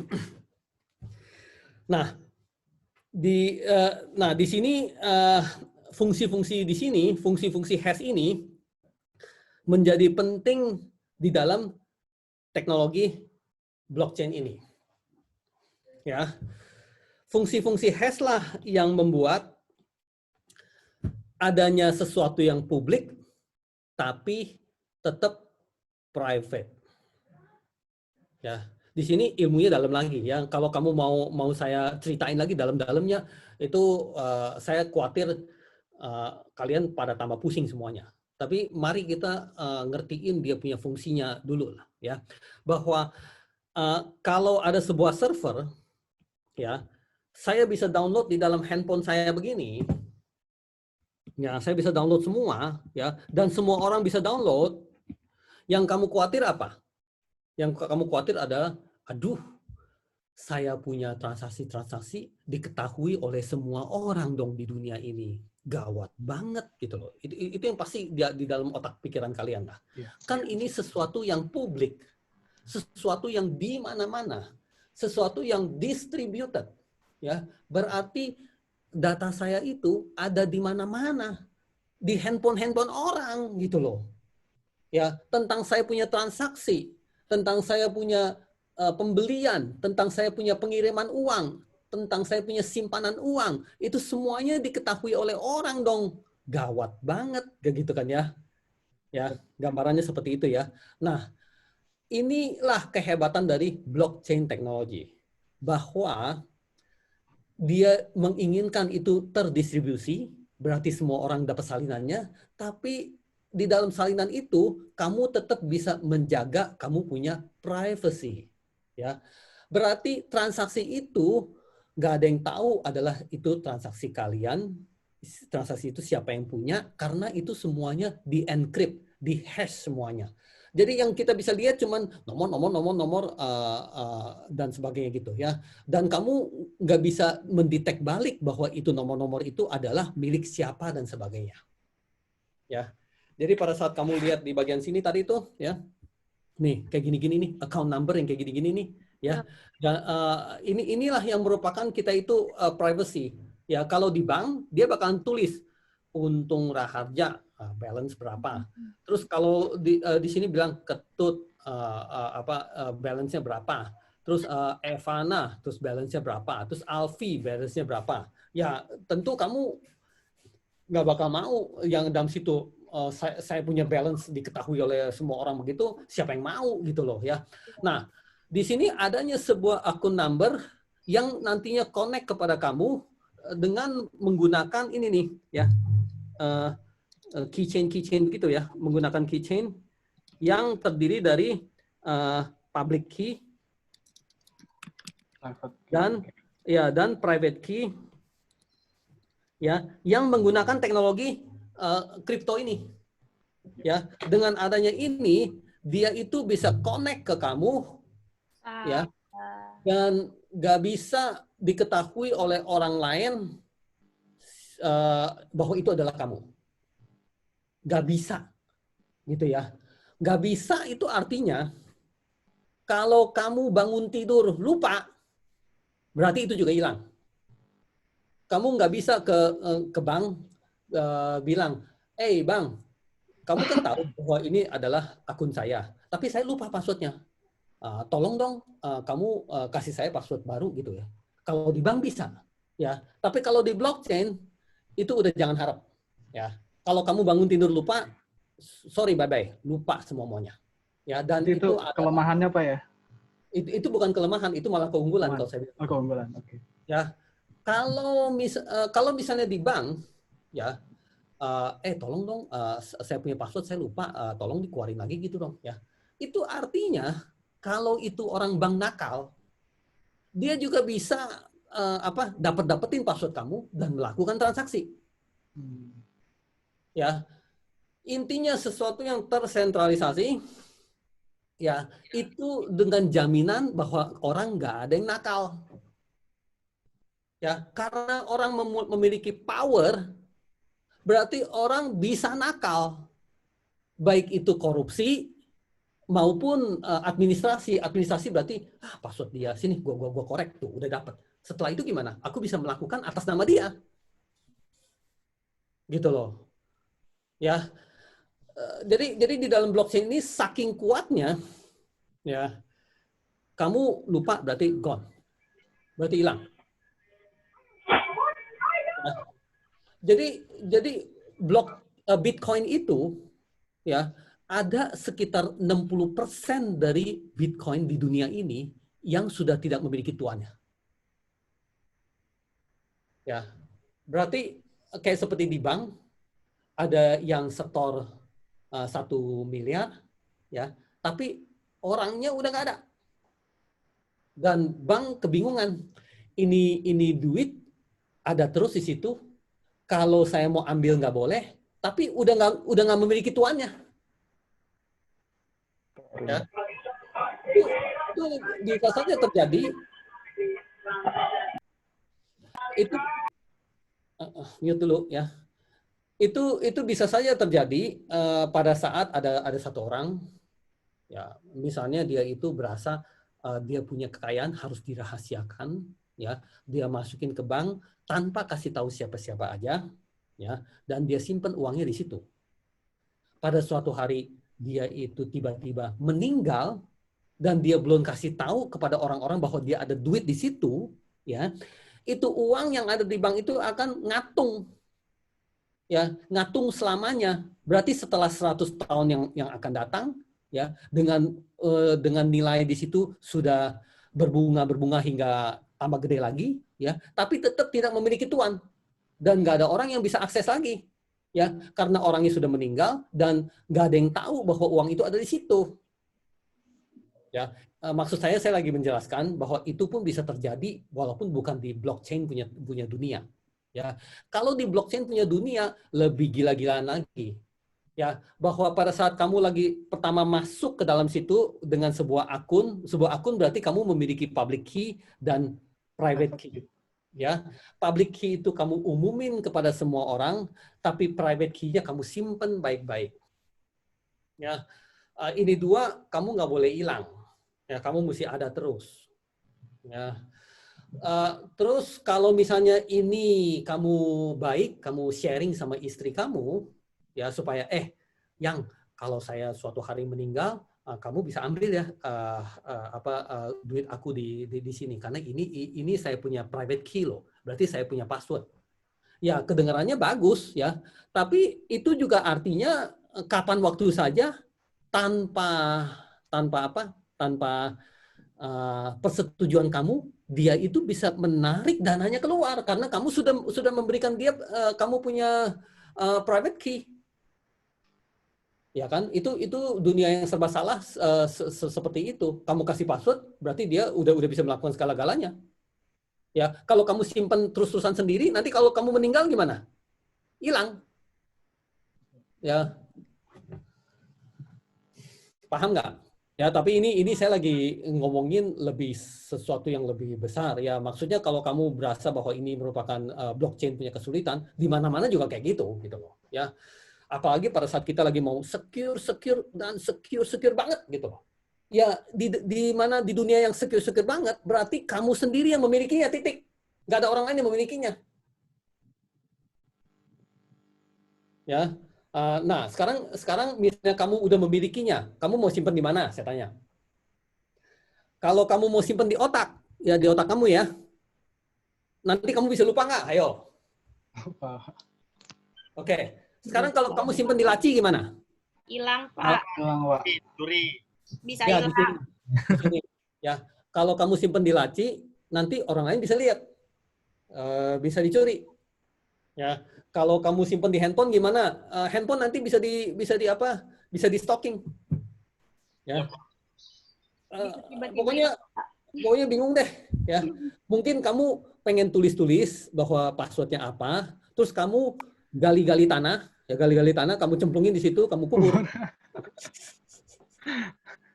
Nah, di sini fungsi-fungsi di sini, fungsi-fungsi hash ini menjadi penting di dalam teknologi blockchain ini. Ya. Fungsi-fungsi hash lah yang membuat adanya sesuatu yang publik tapi tetap private. Ya. Di sini ilmunya dalam lagi ya. Kalau kamu mau saya ceritain lagi dalam-dalamnya itu saya khawatir kalian pada tambah pusing semuanya. Tapi mari kita ngertiin dia punya fungsinya dulu lah ya. Bahwa kalau ada sebuah server ya, saya bisa download di dalam handphone saya begini. Ya, saya bisa download semua, ya, dan semua orang bisa download. Yang kamu khawatir apa? Yang kamu khawatir adalah, aduh, saya punya transaksi-transaksi diketahui oleh semua orang dong di dunia ini. Gawat banget gitu loh. Itu yang pasti di dalam otak pikiran kalian lah. Kan ini sesuatu yang publik, sesuatu yang di mana-mana, sesuatu yang distributed, ya. Berarti data saya itu ada di mana-mana, di handphone orang gitu loh. Ya, tentang saya punya transaksi, tentang saya punya pembelian, tentang saya punya pengiriman uang, tentang saya punya simpanan uang, itu semuanya diketahui oleh orang dong. Gawat banget, kayak gitu kan ya. Ya, gambarannya seperti itu ya. Nah, inilah kehebatan dari blockchain teknologi. Bahwa dia menginginkan itu terdistribusi, berarti semua orang dapat salinannya, tapi di dalam salinan itu kamu tetap bisa menjaga kamu punya privacy, ya. Berarti transaksi itu nggak ada yang tahu adalah itu transaksi kalian, transaksi itu siapa yang punya, karena itu semuanya di encrypt, di hash semuanya. Jadi yang kita bisa lihat cuman nomor dan sebagainya gitu ya. Dan kamu nggak bisa mendetek balik bahwa itu nomor-nomor itu adalah milik siapa dan sebagainya. Ya. Jadi pada saat kamu lihat di bagian sini tadi itu ya, nih kayak gini-gini nih, account number yang kayak gini-gini nih, ya. Dan inilah yang merupakan kita itu privacy. Ya, kalau di bank dia bakalan tulis untung Raharja balance berapa. Terus kalau di sini bilang Ketut balance-nya berapa. Terus Evana terus balance-nya berapa. Terus Alfi balance-nya berapa. Ya, tentu kamu nggak bakal mau yang dalam situ saya punya balance diketahui oleh semua orang begitu, siapa yang mau gitu loh ya. Nah, di sini adanya sebuah akun number yang nantinya connect kepada kamu dengan menggunakan ini nih ya, keychain begitu ya, menggunakan keychain yang terdiri dari public key dan private key ya, yang menggunakan teknologi kripto ini. Ya, dengan adanya ini dia itu bisa connect ke kamu ya, dan nggak bisa diketahui oleh orang lain bahwa itu adalah kamu. Nggak bisa gitu ya. Nggak bisa itu artinya kalau kamu bangun tidur lupa, berarti itu juga hilang. Kamu nggak bisa ke bank bilang, bang, kamu kan tahu bahwa ini adalah akun saya, tapi saya lupa passwordnya. Tolong dong, kamu kasih saya password baru gitu ya. Kalau di bank bisa, ya. Tapi kalau di blockchain itu udah jangan harap, ya. Kalau kamu bangun tidur lupa, sorry bye bye, lupa semuanya. Ya, dan itu kelemahannya Pak ya? Itu bukan kelemahan, itu malah keunggulan kalau saya bilang. Oh, keunggulan, oke. Ya, kalau misalnya di bank, ya. Tolong dong, saya punya password, saya lupa, tolong dikeluarin lagi gitu dong, ya. Itu artinya kalau itu orang bank nakal, dia juga bisa dapetin password kamu dan melakukan transaksi. Ya, intinya sesuatu yang tersentralisasi, ya itu dengan jaminan bahwa orang nggak ada yang nakal. Ya, karena orang memiliki power. Berarti orang bisa nakal, baik itu korupsi maupun administrasi. Administrasi berarti password dia sini, gua korek tuh udah dapat. Setelah itu gimana? Aku bisa melakukan atas nama dia, gitu loh. Ya, jadi di dalam blockchain ini saking kuatnya, ya kamu lupa berarti gone, berarti hilang. Jadi Bitcoin itu ya ada sekitar 60% dari Bitcoin di dunia ini yang sudah tidak memiliki tuannya. Ya, berarti kayak seperti di bank ada yang setor 1 miliar, ya, tapi orangnya udah nggak ada. Dan bank kebingungan. ini duit ada terus di situ. Kalau saya mau ambil nggak boleh, tapi udah nggak memiliki tuannya. Ya. Itu bisa saja terjadi. Itu mute dulu ya. Itu bisa saja terjadi pada saat ada satu orang, ya misalnya dia itu berasa dia punya kekayaan harus dirahasiakan, ya dia masukin ke bank tanpa kasih tahu siapa-siapa aja, ya dan dia simpan uangnya di situ. Pada suatu hari dia itu tiba-tiba meninggal dan dia belum kasih tahu kepada orang-orang bahwa dia ada duit di situ, ya itu uang yang ada di bank itu akan ngatung. Ya, ngatung selamanya. Berarti setelah 100 tahun yang akan datang, ya, dengan nilai di situ sudah berbunga hingga tambah gede lagi, ya, tapi tetap tidak memiliki tuan dan nggak ada orang yang bisa akses lagi, ya, karena orangnya sudah meninggal dan nggak ada yang tahu bahwa uang itu ada di situ. Ya, maksud saya lagi menjelaskan bahwa itu pun bisa terjadi walaupun bukan di blockchain punya dunia. Ya, kalau di blockchain punya dunia lebih gila-gilaan lagi. Ya, bahwa pada saat kamu lagi pertama masuk ke dalam situ dengan sebuah akun berarti kamu memiliki public key dan private key. Ya, public key itu kamu umumin kepada semua orang, tapi private key-nya kamu simpen baik-baik. Ya, ini dua kamu nggak boleh hilang. Ya, kamu mesti ada terus. Ya. Terus kalau misalnya ini kamu baik, kamu sharing sama istri kamu, ya supaya yang kalau saya suatu hari meninggal, kamu bisa ambil ya duit aku di sini karena ini saya punya private key loh, berarti saya punya password. Ya kedengarannya bagus ya, tapi itu juga artinya kapan waktu saja tanpa persetujuan kamu, dia itu bisa menarik dananya keluar karena kamu sudah memberikan dia, kamu punya private key, ya kan? Itu dunia yang serba salah seperti itu. Kamu kasih password, berarti dia udah bisa melakukan segala-galanya. Ya, kalau kamu simpan terus-terusan sendiri, nanti kalau kamu meninggal gimana? Hilang. Ya, paham nggak? Ya, tapi ini saya lagi ngomongin lebih sesuatu yang lebih besar. Ya, maksudnya kalau kamu berasa bahwa ini merupakan blockchain punya kesulitan, di mana-mana juga kayak gitu loh. Ya, apalagi pada saat kita lagi mau secure banget gitu loh. Ya, di mana di dunia yang secure banget, berarti kamu sendiri yang memilikinya, titik. Nggak ada orang lain yang memilikinya. Ya. Nah, sekarang misalnya kamu udah memilikinya, kamu mau simpan di mana? Saya tanya. Kalau kamu mau simpan di otak, ya di otak kamu ya. Nanti kamu bisa lupa nggak? Ayo. Lupa. Oke. Sekarang kalau kamu simpan di laci gimana? Hilang, Pak. Hilang, Pak. Bisa Ya, di hilang. sini. Ya, kalau kamu simpan di laci, nanti orang lain bisa lihat, bisa dicuri. Ya. Kalau kamu simpan di handphone gimana? Handphone nanti bisa di stalking. Ya. Pokoknya bingung deh. Ya. Mungkin kamu pengen tulis bahwa passwordnya apa, terus kamu gali-gali tanah, kamu cemplungin di situ, kamu kubur.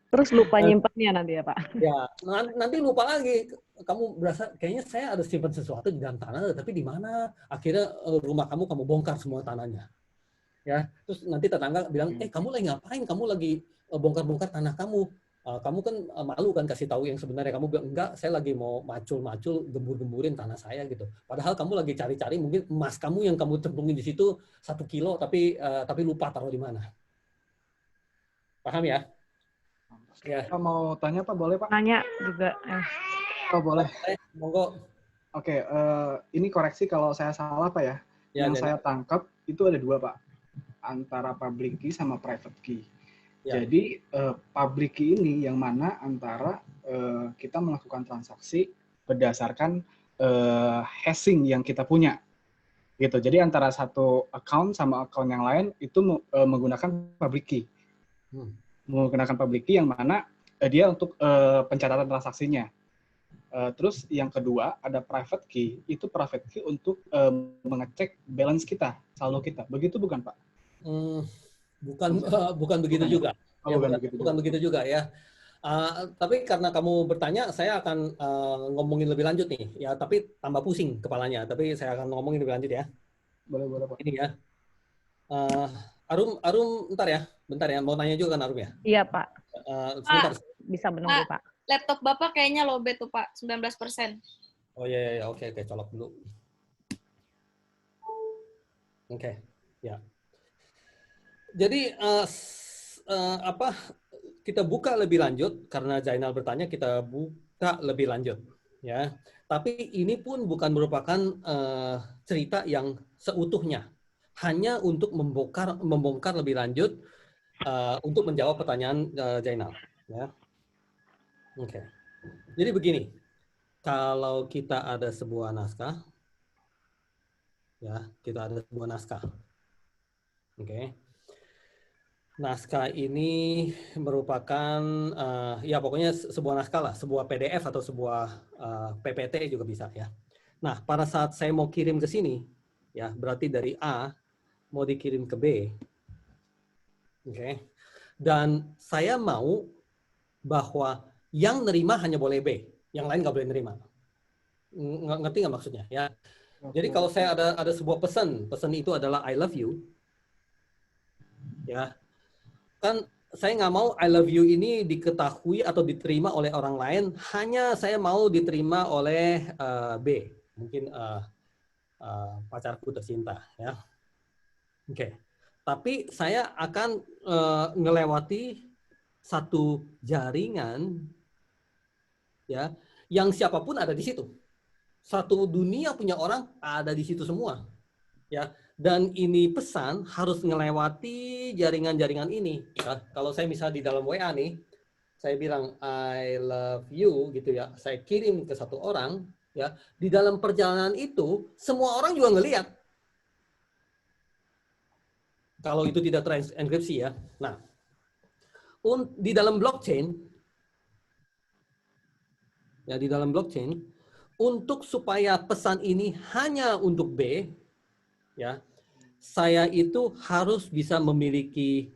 Terus lupa nyimpannya nanti ya Pak? Ya, nanti lupa lagi. Kamu berasa kayaknya saya ada simpan sesuatu di dalam tanah, tapi di mana? Akhirnya rumah kamu bongkar semua tanahnya. Ya, terus nanti tetangga bilang, kamu lagi ngapain? Kamu lagi bongkar-bongkar tanah kamu. Kamu kan malu kan kasih tahu yang sebenarnya. Kamu bilang, enggak, saya lagi mau macul-macul, gembur-gemburin tanah saya gitu. Padahal kamu lagi cari-cari mungkin emas kamu yang kamu cemplungin di situ 1 kilo, tapi lupa taruh di mana. Paham ya? Ya. Pak mau tanya Pak, boleh Pak? Nanya juga. Oh boleh. Monggo. Oke, ini koreksi kalau saya salah Pak ya. Yang saya tangkap itu ada 2 Pak, antara public key sama private key. Ya. Jadi public key ini yang mana antara kita melakukan transaksi berdasarkan hashing yang kita punya, gitu. Jadi antara satu account sama account yang lain itu menggunakan public key. Menggunakan public key yang mana dia untuk pencatatan transaksinya. Terus yang kedua ada private key. Itu private key untuk mengecek balance kita, saldo kita. Begitu bukan, Pak? Bukan bukan begitu Bukan, juga. Oh, Ya, bukan bukan, begitu bukan juga. begitu juga ya. Tapi karena kamu bertanya, saya akan ngomongin lebih lanjut nih. Ya, tapi tambah pusing kepalanya. Tapi saya akan ngomongin lebih lanjut ya. Boleh, Pak. Ini ya. Arum, bentar ya. Mau nanya juga kan Arum ya? Iya, Pak. Sebentar. Bisa menunggu, Pak. Laptop Bapak kayaknya lowbat tuh, Pak. 19%. Oh iya, oke, colok dulu. Oke, ya. Jadi apa? Kita buka lebih lanjut karena Zainal bertanya, kita buka lebih lanjut, ya. Tapi ini pun bukan merupakan cerita yang seutuhnya, hanya untuk membongkar lebih lanjut untuk menjawab pertanyaan Zainal, ya. Oke. Jadi begini, kalau kita ada sebuah naskah, ya, kita ada sebuah naskah, oke. Naskah ini merupakan ya pokoknya sebuah naskah lah, sebuah PDF atau sebuah PPT juga bisa ya. Nah, pada saat saya mau kirim ke sini, ya berarti dari A mau dikirim ke B, oke. Dan saya mau bahwa yang nerima hanya boleh B, yang lain nggak boleh nerima. Ngerti nggak maksudnya? Ya. Jadi kalau saya ada sebuah pesan itu adalah I love you, ya. Kan saya nggak mau I love you ini diketahui atau diterima oleh orang lain, hanya saya mau diterima oleh B, mungkin pacarku tercinta, ya. Oke. Tapi saya akan ngelewati satu jaringan, ya, yang siapapun ada di situ. Satu dunia punya orang ada di situ semua, ya. Dan ini pesan harus ngelewati jaringan-jaringan ini. Ya, kalau saya misalnya di dalam WA nih, saya bilang I love you gitu ya, saya kirim ke satu orang, ya. Di dalam perjalanan itu semua orang juga ngelihat. Kalau itu tidak terenkripsi ya. Nah, di dalam blockchain, ya di dalam blockchain, untuk supaya pesan ini hanya untuk B, ya, saya itu harus bisa memiliki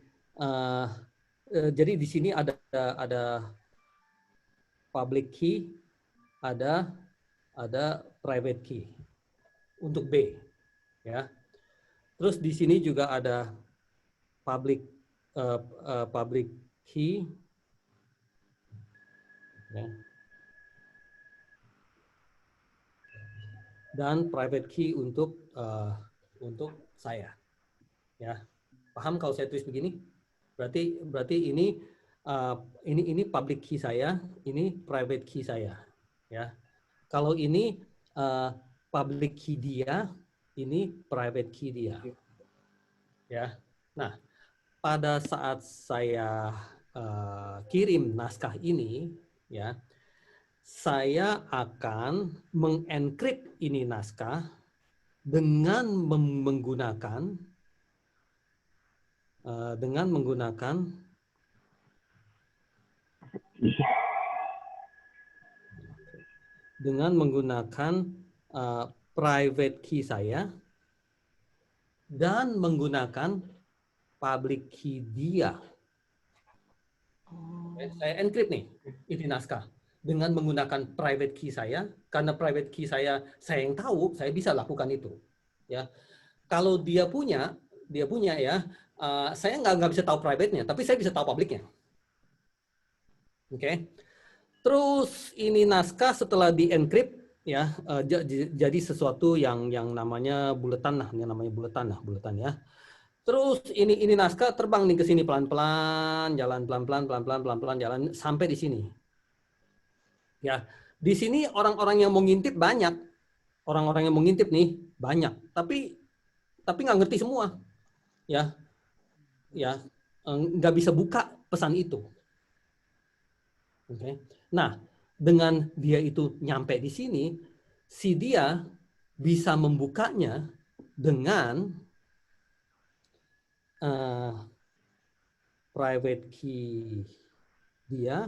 jadi di sini ada public key, ada private key untuk B, ya. Terus di sini juga ada public key, ya, dan private key untuk saya, ya. Paham kalau saya tulis begini? Berarti ini public key saya, ini private key saya, ya. Kalau ini public key dia, ini private key dia, ya. Nah, pada saat saya kirim naskah ini, ya, saya akan mengenkrit ini naskah dengan menggunakan private key saya dan menggunakan public key dia. Saya encrypt nih ini naskah dengan menggunakan private key saya, karena private key saya yang tahu, saya bisa lakukan itu, ya. Kalau dia punya ya, saya nggak bisa tahu private-nya, tapi saya bisa tahu public-nya. Oke. Terus ini naskah setelah di-encrypt, ya, jadi sesuatu yang namanya buletan ya. Terus ini naskah terbang nih ke sini pelan-pelan, jalan pelan-pelan jalan sampai di sini. Ya, di sini orang-orang yang mau ngintip banyak. Orang-orang yang mau ngintip nih banyak, tapi nggak ngerti semua. Ya. Nggak bisa buka pesan itu. Oke. Nah, dengan dia itu nyampe di sini, si dia bisa membukanya dengan private key dia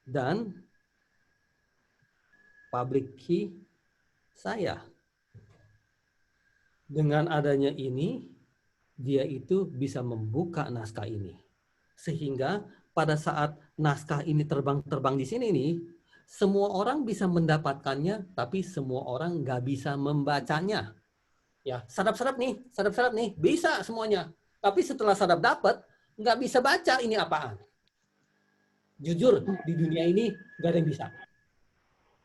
dan public key saya. Dengan adanya ini, dia itu bisa membuka naskah ini. Sehingga pada saat naskah ini terbang-terbang di sini nih, semua orang bisa mendapatkannya, tapi semua orang nggak bisa membacanya. Ya, sadap-sadap nih, bisa semuanya. Tapi setelah sadap dapat, nggak bisa baca ini apaan. Jujur, di dunia ini nggak ada yang bisa.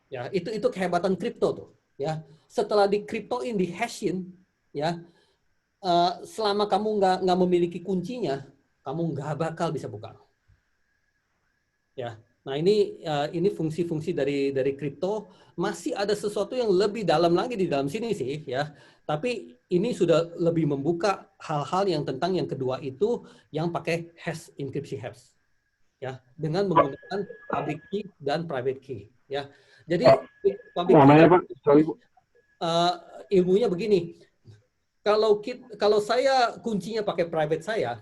Ya, itu kehebatan kripto tuh. Ya, setelah dikriptoin, dihashin, ya, selama kamu nggak memiliki kuncinya, kamu nggak bakal bisa buka. Ya, nah ini fungsi-fungsi dari kripto. Masih ada sesuatu yang lebih dalam lagi di dalam sini sih, ya. Tapi ini sudah lebih membuka hal-hal yang tentang yang kedua itu yang pakai hash, enkripsi hash, ya, dengan menggunakan public key dan private key, ya. Jadi public key dan, ilmunya begini. Kalau saya kuncinya pakai private saya,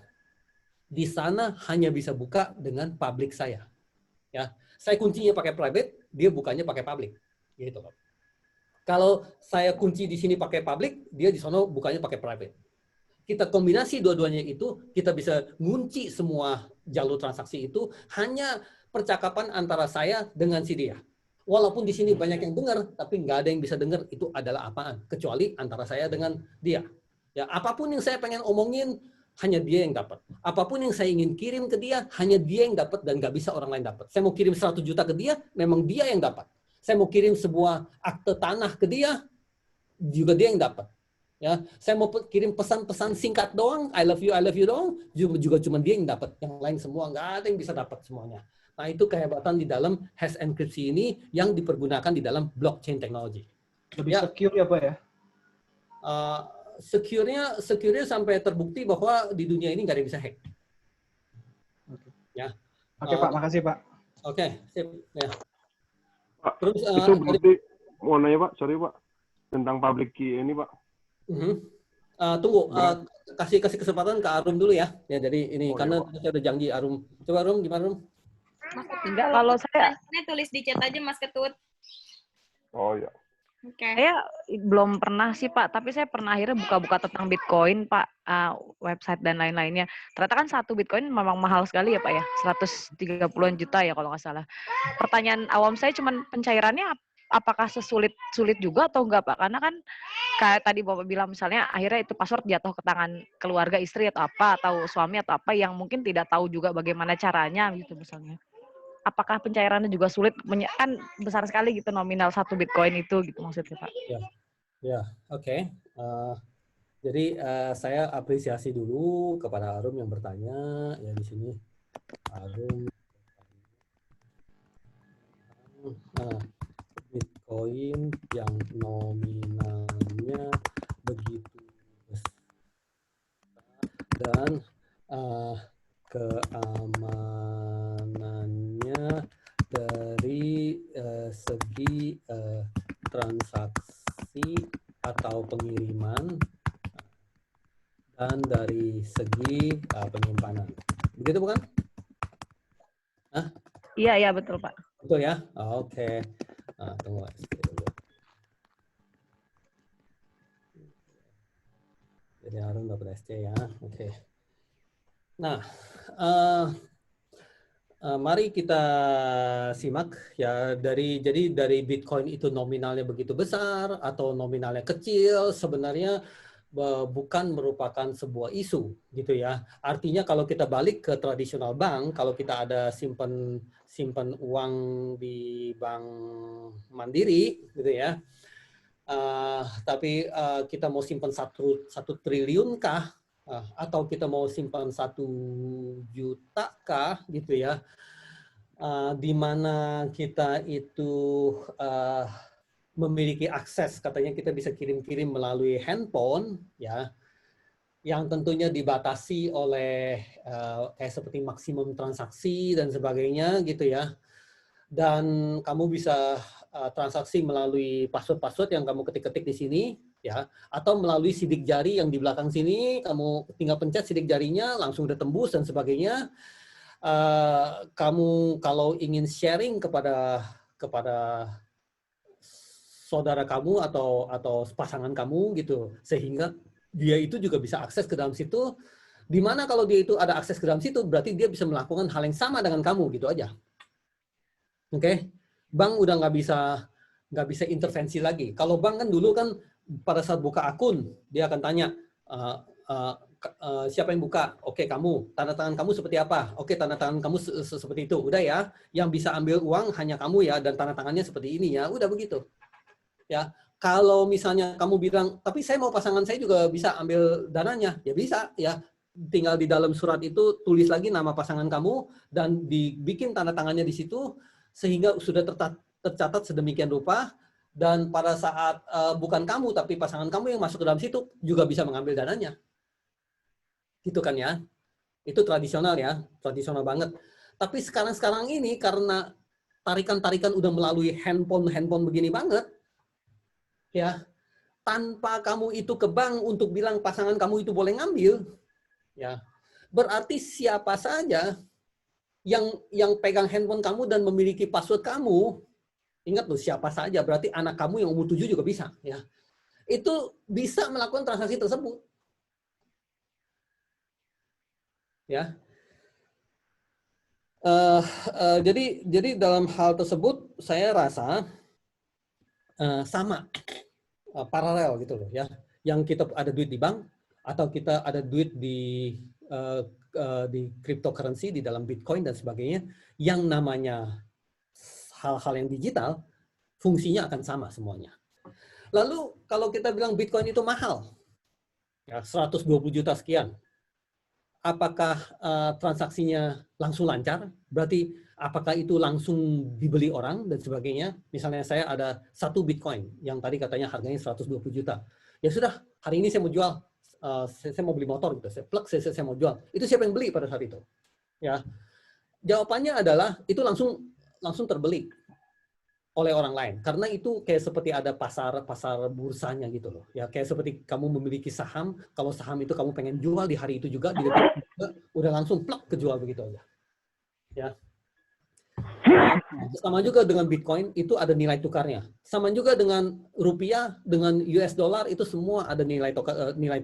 di sana hanya bisa buka dengan public saya. Ya, saya kuncinya pakai private, dia bukanya pakai public. Gitu. Kalau saya kunci di sini pakai public, dia di sana bukanya pakai private. Kita kombinasi dua-duanya itu, kita bisa ngunci semua jalur transaksi itu hanya percakapan antara saya dengan si dia. Walaupun di sini banyak yang dengar, tapi nggak ada yang bisa dengar itu adalah apaan, kecuali antara saya dengan dia. Ya, apapun yang saya pengen omongin, hanya dia yang dapat. Apapun yang saya ingin kirim ke dia, hanya dia yang dapat dan nggak bisa orang lain dapat. Saya mau kirim 100 juta ke dia, memang dia yang dapat. Saya mau kirim sebuah akte tanah ke dia, juga dia yang dapat. Ya, saya mau kirim pesan-pesan singkat doang, I love you doang, juga cuma dia yang dapat. Yang lain semua nggak ada yang bisa dapat semuanya. Nah, itu kehebatan di dalam hash enkripsi ini yang dipergunakan di dalam blockchain technology. Lebih secure ya, Pak ya? Secure-nya sampai terbukti bahwa di dunia ini nggak ada yang bisa hack. Oke. Ya. Oke, Pak, makasih, Pak. Oke, sip. Ya. Pak, Terus itu berarti mau nanya Pak, sorry Pak, tentang public key ini Pak. Tunggu, kasih kesempatan ke Arum dulu ya. Ya, jadi ini karena saya udah janji Arum. Coba Arum, gimana Arum? Mas Ketut, Enggak, kalau saya tulis di chat aja Mas Ketut. Oh ya. Oke. Saya belum pernah sih Pak, tapi saya pernah akhirnya buka-buka tentang Bitcoin Pak, website dan lain-lainnya. Ternyata kan satu Bitcoin memang mahal sekali ya Pak ya, 130-an juta ya kalau nggak salah. Pertanyaan awam saya cuman pencairannya apakah sulit juga atau enggak Pak? Karena kan kayak tadi Bapak bilang misalnya akhirnya itu password jatuh ke tangan keluarga, istri atau apa, atau suami atau apa yang mungkin tidak tahu juga bagaimana caranya gitu misalnya. Apakah pencairannya juga sulit, kan besar sekali gitu nominal satu Bitcoin itu gitu maksudnya Pak? Ya, oke. Jadi saya apresiasi dulu kepada Arum yang bertanya ya di sini. Arum, Bitcoin yang nominalnya begitu besar dan keamanannya dari segi transaksi atau pengiriman dan dari segi penyimpanan. Begitu bukan? Iya betul Pak. Betul ya? Oke. Nah, tunggu dulu. Jadi Harun dapat SC ya. Oke. Nah, mari kita simak ya dari Bitcoin itu nominalnya begitu besar atau nominalnya kecil sebenarnya bukan merupakan sebuah isu gitu ya. Artinya kalau kita balik ke tradisional bank, kalau kita ada simpan uang di Bank Mandiri gitu ya. Tapi kita mau simpan 1 triliun kah? Atau kita mau simpan 1 juta kah gitu ya, di mana kita itu memiliki akses, katanya kita bisa kirim-kirim melalui handphone ya, yang tentunya dibatasi oleh kayak seperti maksimum transaksi dan sebagainya gitu ya, dan kamu bisa transaksi melalui password yang kamu ketik-ketik di sini ya, atau melalui sidik jari yang di belakang sini, kamu tinggal pencet sidik jarinya langsung udah tembus dan sebagainya. Kamu kalau ingin sharing kepada saudara kamu atau pasangan kamu gitu, sehingga dia itu juga bisa akses ke dalam situ. Di mana kalau dia itu ada akses ke dalam situ, berarti dia bisa melakukan hal yang sama dengan kamu gitu aja. Oke, bank udah nggak bisa intervensi lagi. Kalau bank kan dulu kan pada saat buka akun dia akan tanya siapa yang buka? Oke, kamu. Tanda tangan kamu seperti apa? Oke, tanda tangan kamu seperti itu. Udah ya. Yang bisa ambil uang hanya kamu ya, dan tanda tangannya seperti ini ya. Udah begitu. Ya. Kalau misalnya kamu bilang, tapi saya mau pasangan saya juga bisa ambil dananya, ya bisa ya. Tinggal di dalam surat itu tulis lagi nama pasangan kamu dan dibikin tanda tangannya di situ sehingga sudah tercatat sedemikian rupa, dan pada saat bukan kamu tapi pasangan kamu yang masuk ke dalam situ juga bisa mengambil dananya. Gitu kan ya. Itu tradisional ya, tradisional banget. Tapi sekarang ini karena tarikan-tarikan udah melalui handphone begini banget, ya, tanpa kamu itu ke bank untuk bilang pasangan kamu itu boleh ngambil, ya, berarti siapa saja yang pegang handphone kamu dan memiliki password kamu, ingat loh, siapa saja, berarti anak kamu yang umur 7 juga bisa, ya, itu bisa melakukan transaksi tersebut, ya. Jadi dalam hal tersebut saya rasa sama, paralel gitu loh ya. Yang kita ada duit di bank atau kita ada duit di cryptocurrency, di dalam Bitcoin dan sebagainya, yang namanya hal-hal yang digital, fungsinya akan sama semuanya. Lalu kalau kita bilang Bitcoin itu mahal, ya 120 juta sekian, apakah transaksinya langsung lancar? Berarti apakah itu langsung dibeli orang dan sebagainya? Misalnya saya ada 1 Bitcoin yang tadi katanya harganya 120 juta. Ya sudah, hari ini saya mau jual, saya mau beli motor gitu, saya plug, saya mau jual. Itu siapa yang beli pada saat itu? Ya, jawabannya adalah itu langsung terbeli oleh orang lain, karena itu kayak seperti ada pasar bursanya gitu loh. Ya kayak seperti kamu memiliki saham, kalau saham itu kamu pengen jual di hari itu juga, udah langsung plug kejual begitu aja. Ya. Sama juga dengan Bitcoin, itu ada nilai tukarnya. Sama juga dengan rupiah, dengan US dollar, itu semua ada nilai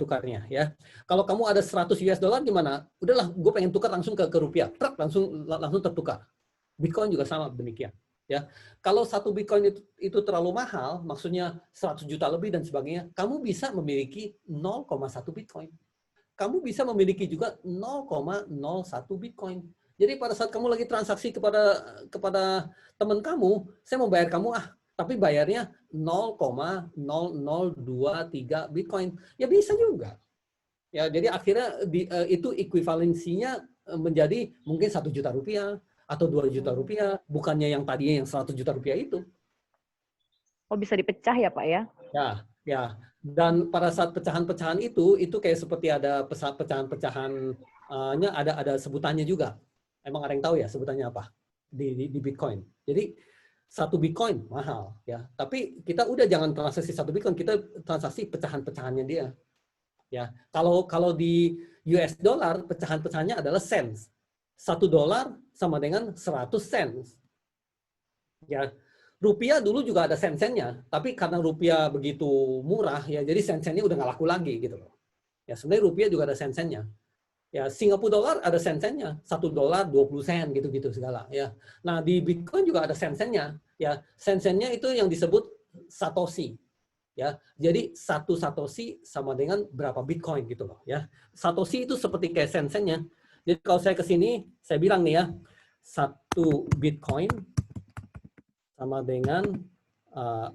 tukarnya ya. Kalau kamu ada 100 US dollar gimana? Udahlah, gue pengen tukar langsung ke rupiah, langsung tertukar. Bitcoin juga sama demikian. Ya, kalau 1 Bitcoin itu terlalu mahal, maksudnya 100 juta lebih dan sebagainya, kamu bisa memiliki 0,1 Bitcoin. Kamu bisa memiliki juga 0,01 Bitcoin. Jadi pada saat kamu lagi transaksi kepada teman kamu, saya mau bayar kamu tapi bayarnya 0,0023 Bitcoin. Ya bisa juga. Ya, jadi akhirnya itu ekuivalensinya menjadi mungkin 1 juta rupiah. Atau 2 juta rupiah, bukannya yang tadinya yang 100 juta rupiah itu. Oh, bisa dipecah ya Pak ya? Ya. Dan pada saat pecahan-pecahan itu kayak seperti ada pecahan-pecahannya, ada sebutannya juga. Emang ada yang tahu ya sebutannya apa di Bitcoin. Jadi 1 Bitcoin mahal ya. Tapi kita udah jangan transaksi 1 Bitcoin, kita transaksi pecahan-pecahannya dia. Ya, kalau di US dollar pecahan-pecahannya adalah cents. $1 sama dengan 100 cents. Ya, rupiah dulu juga ada sen-sennya, tapi karena rupiah begitu murah ya, jadi sen-sennya udah nggak laku lagi gitu loh. Ya, sebenarnya rupiah juga ada sen-sennya. Ya, Singapura dollar ada sen-sennya, $1 20 sen gitu-gitu segala ya. Nah, di Bitcoin juga ada sen-sennya. Ya, sen-sennya itu yang disebut satoshi. Ya, jadi 1 satoshi sama dengan berapa Bitcoin gitu loh ya. Satoshi itu seperti kayak sen-sennya. Jadi kalau saya ke sini, saya bilang nih ya, 1 Bitcoin sama dengan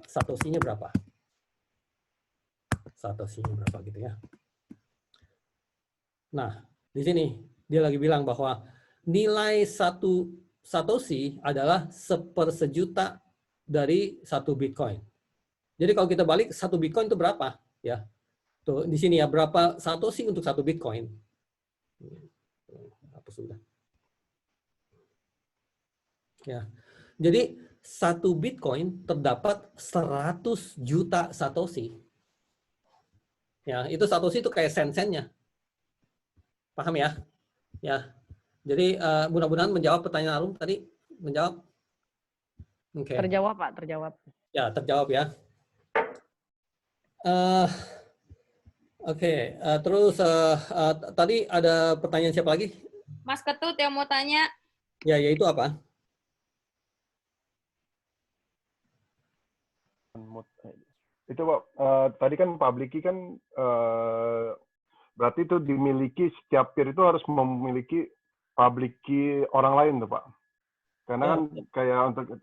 satoshinya berapa? Satoshinya berapa gitu ya. Nah, di sini dia lagi bilang bahwa nilai 1 satoshi adalah 1/1.000.000 dari 1 Bitcoin. Jadi kalau kita balik 1 Bitcoin itu berapa? Ya, tuh di sini ya, berapa satoshi untuk 1 Bitcoin? Apa sudah? Ya, jadi 1 Bitcoin terdapat 100 juta satoshi. Ya, itu satoshi itu kayak sen-sennya. Paham ya? Ya. Jadi mudah-mudahan menjawab pertanyaan Arum tadi. Menjawab? Oke. Terjawab Pak, terjawab. Ya, terjawab ya. Eh, Oke, terus tadi ada pertanyaan siapa lagi? Mas Ketut yang mau tanya. Ya, yaitu apa? Itu Pak, tadi kan public key kan berarti itu dimiliki, setiap peer itu harus memiliki public key orang lain tuh Pak. Karena kan kayak untuk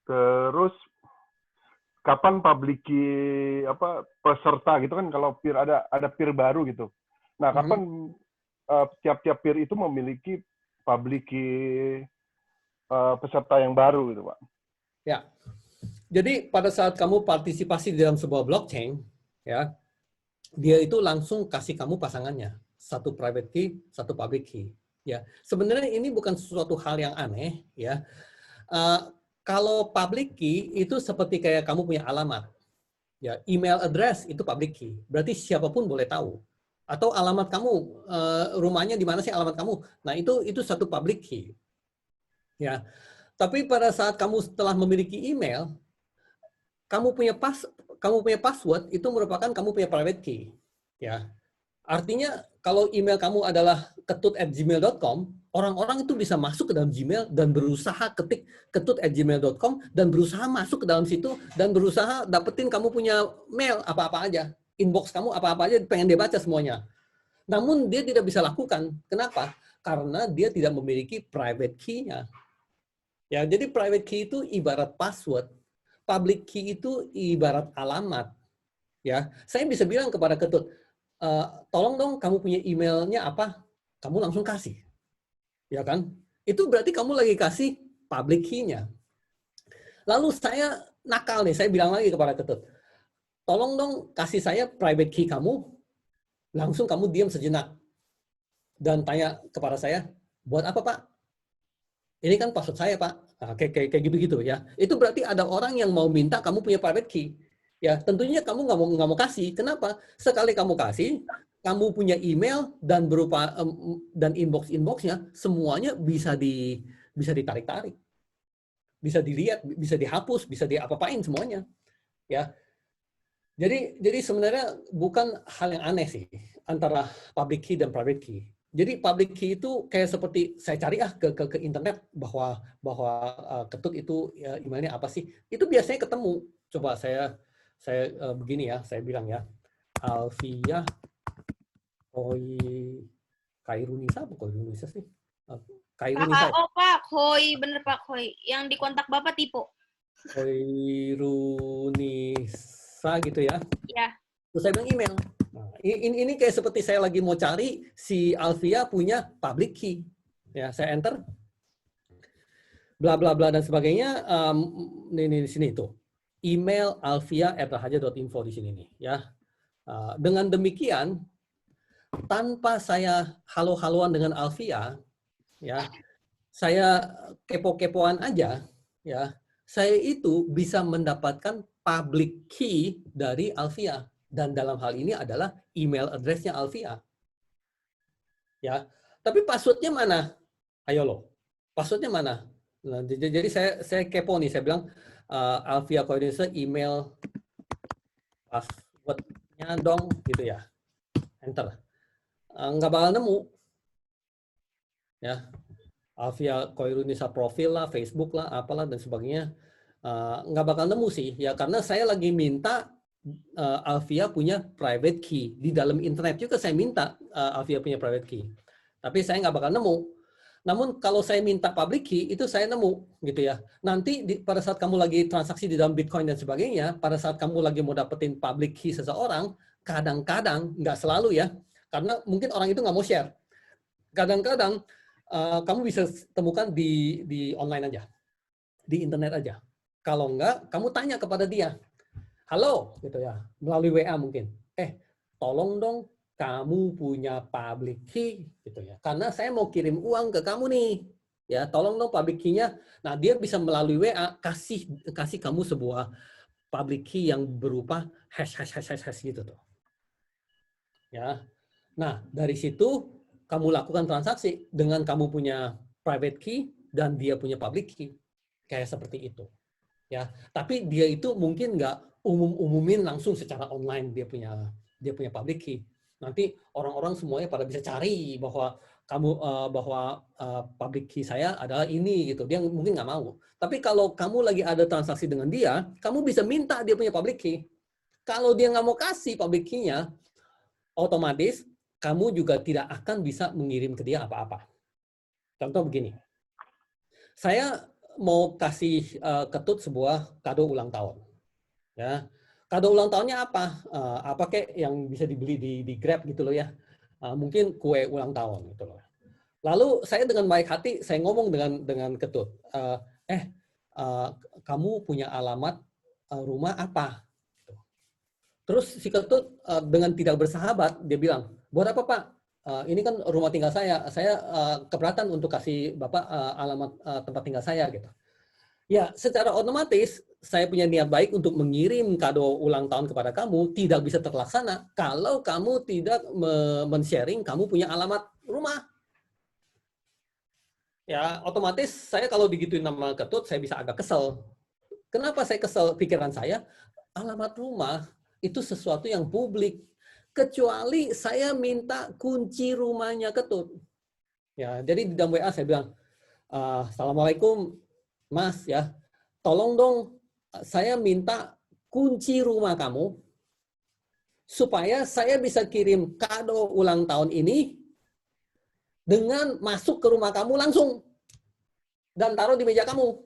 terus kapan public key peserta gitu kan, kalau peer ada peer baru gitu. Nah, kapan tiap-tiap peer itu memiliki public key peserta yang baru gitu Pak. Ya. Jadi pada saat kamu partisipasi di dalam sebuah blockchain, ya, dia itu langsung kasih kamu pasangannya, satu private key, satu public key. Ya, sebenarnya ini bukan sesuatu hal yang aneh, ya. Kalau public key itu seperti kayak kamu punya alamat, ya, email address itu public key, berarti siapapun boleh tahu. Atau alamat kamu, rumahnya di mana sih alamat kamu? Nah itu satu public key, ya. Tapi pada saat kamu setelah memiliki email, kamu punya password itu merupakan kamu punya private key, ya. Artinya kalau email kamu adalah ketut@gmail.com, orang-orang itu bisa masuk ke dalam Gmail dan berusaha ketik ketut@gmail.com dan berusaha masuk ke dalam situ dan berusaha dapetin kamu punya mail apa-apa aja, inbox kamu apa-apa aja pengen dia baca semuanya. Namun dia tidak bisa lakukan. Kenapa? Karena dia tidak memiliki private key-nya. Ya, jadi private key itu ibarat password. Public key itu ibarat alamat. Ya, saya bisa bilang kepada Ketut, tolong dong kamu punya emailnya apa? Kamu langsung kasih. Ya kan? Itu berarti kamu lagi kasih public key-nya. Lalu saya nakal nih, saya bilang lagi kepada Ketut, tolong dong kasih saya private key kamu, langsung kamu diam sejenak. Dan tanya kepada saya, buat apa Pak? Ini kan password saya Pak. Nah, kayak gitu-gitu ya. Itu berarti ada orang yang mau minta kamu punya private key. Ya, tentunya kamu nggak mau kasih. Kenapa? Sekali kamu kasih, kamu punya email dan berupa dan inboxnya semuanya bisa ditarik-tarik, bisa dilihat, bisa dihapus, bisa diapa-apain semuanya. Ya, jadi sebenarnya bukan hal yang aneh sih antara public key dan private key. Jadi public key itu kayak seperti saya cari ke internet bahwa Ketut itu ya, emailnya apa sih? Itu biasanya ketemu. Coba saya begini ya, saya bilang ya, Alfia Kairunisa apa Kairunisa sih? Kairunisa. KHO Pak, Koi, bener Pak Koi. Yang di kontak Bapak Tipo. Kairunisa gitu ya. Ya. Terus saya bilang email. Nah, ini kayak seperti saya lagi mau cari si Alfia punya public key. Ya, saya enter. Bla bla bla dan sebagainya. Ini di sini itu. Email alfia@rahaja.info di sini nih, ya. Dengan demikian, tanpa saya halo-haloan dengan Alfia, ya, saya kepo-kepoan aja, ya, saya itu bisa mendapatkan public key dari Alfia. Dan dalam hal ini adalah email address-nya Alfia. Ya, tapi password-nya mana? Ayo loh, password-nya mana? Nah, jadi saya kepo nih, saya bilang Alfia Koordinasi email password-nya dong, gitu ya. Enter. Nggak bakal nemu. Ya, Alfia Koirunisa profil lah, Facebook lah, apalah dan sebagainya. Nggak bakal nemu sih, ya karena saya lagi minta Alfia punya private key. Di dalam internet juga saya minta Alfia punya private key. Tapi saya nggak bakal nemu. Namun kalau saya minta public key, itu saya nemu. Gitu ya. Nanti pada saat kamu lagi transaksi di dalam Bitcoin dan sebagainya, pada saat kamu lagi mau dapetin public key seseorang, kadang-kadang, nggak selalu ya, karena mungkin orang itu nggak mau share. Kadang-kadang kamu bisa temukan di online aja. Di internet aja. Kalau nggak, kamu tanya kepada dia. Halo, gitu ya, melalui WA mungkin. Tolong dong, kamu punya public key, gitu ya. Karena saya mau kirim uang ke kamu nih, ya. Tolong dong public key-nya. Nah, dia bisa melalui WA kasih kamu sebuah public key yang berupa hash gitu tuh. Ya. Nah, dari situ kamu lakukan transaksi dengan kamu punya private key dan dia punya public key, kayak seperti itu. Ya, tapi dia itu mungkin nggak umumin langsung secara online dia punya public key. Nanti orang-orang semuanya pada bisa cari bahwa public key saya adalah ini gitu. Dia mungkin nggak mau. Tapi kalau kamu lagi ada transaksi dengan dia, kamu bisa minta dia punya public key. Kalau dia nggak mau kasih public key-nya, otomatis kamu juga tidak akan bisa mengirim ke dia apa-apa. Contoh begini, saya mau kasih Ketut sebuah kado ulang tahun. Ya, kado ulang tahunnya apa? Apa kek yang bisa dibeli di Grab gitu loh ya? Mungkin kue ulang tahun gitu loh. Lalu saya dengan baik hati saya ngomong dengan Ketut, kamu punya alamat rumah apa? Terus si Ketut dengan tidak bersahabat dia bilang, buat apa Pak? Ini kan rumah tinggal saya keberatan untuk kasih Bapak alamat tempat tinggal saya gitu. Ya, secara otomatis saya punya niat baik untuk mengirim kado ulang tahun kepada kamu tidak bisa terlaksana kalau kamu tidak men-sharing kamu punya alamat rumah. Ya, otomatis saya kalau digituin nama Ketut saya bisa agak kesel. Kenapa saya kesel? Pikiran saya, alamat rumah itu sesuatu yang publik. Kecuali saya minta kunci rumahnya Ketut. Ya, jadi di dalam WA saya bilang, Assalamualaikum Mas ya, tolong dong saya minta kunci rumah kamu supaya saya bisa kirim kado ulang tahun ini dengan masuk ke rumah kamu langsung dan taruh di meja kamu.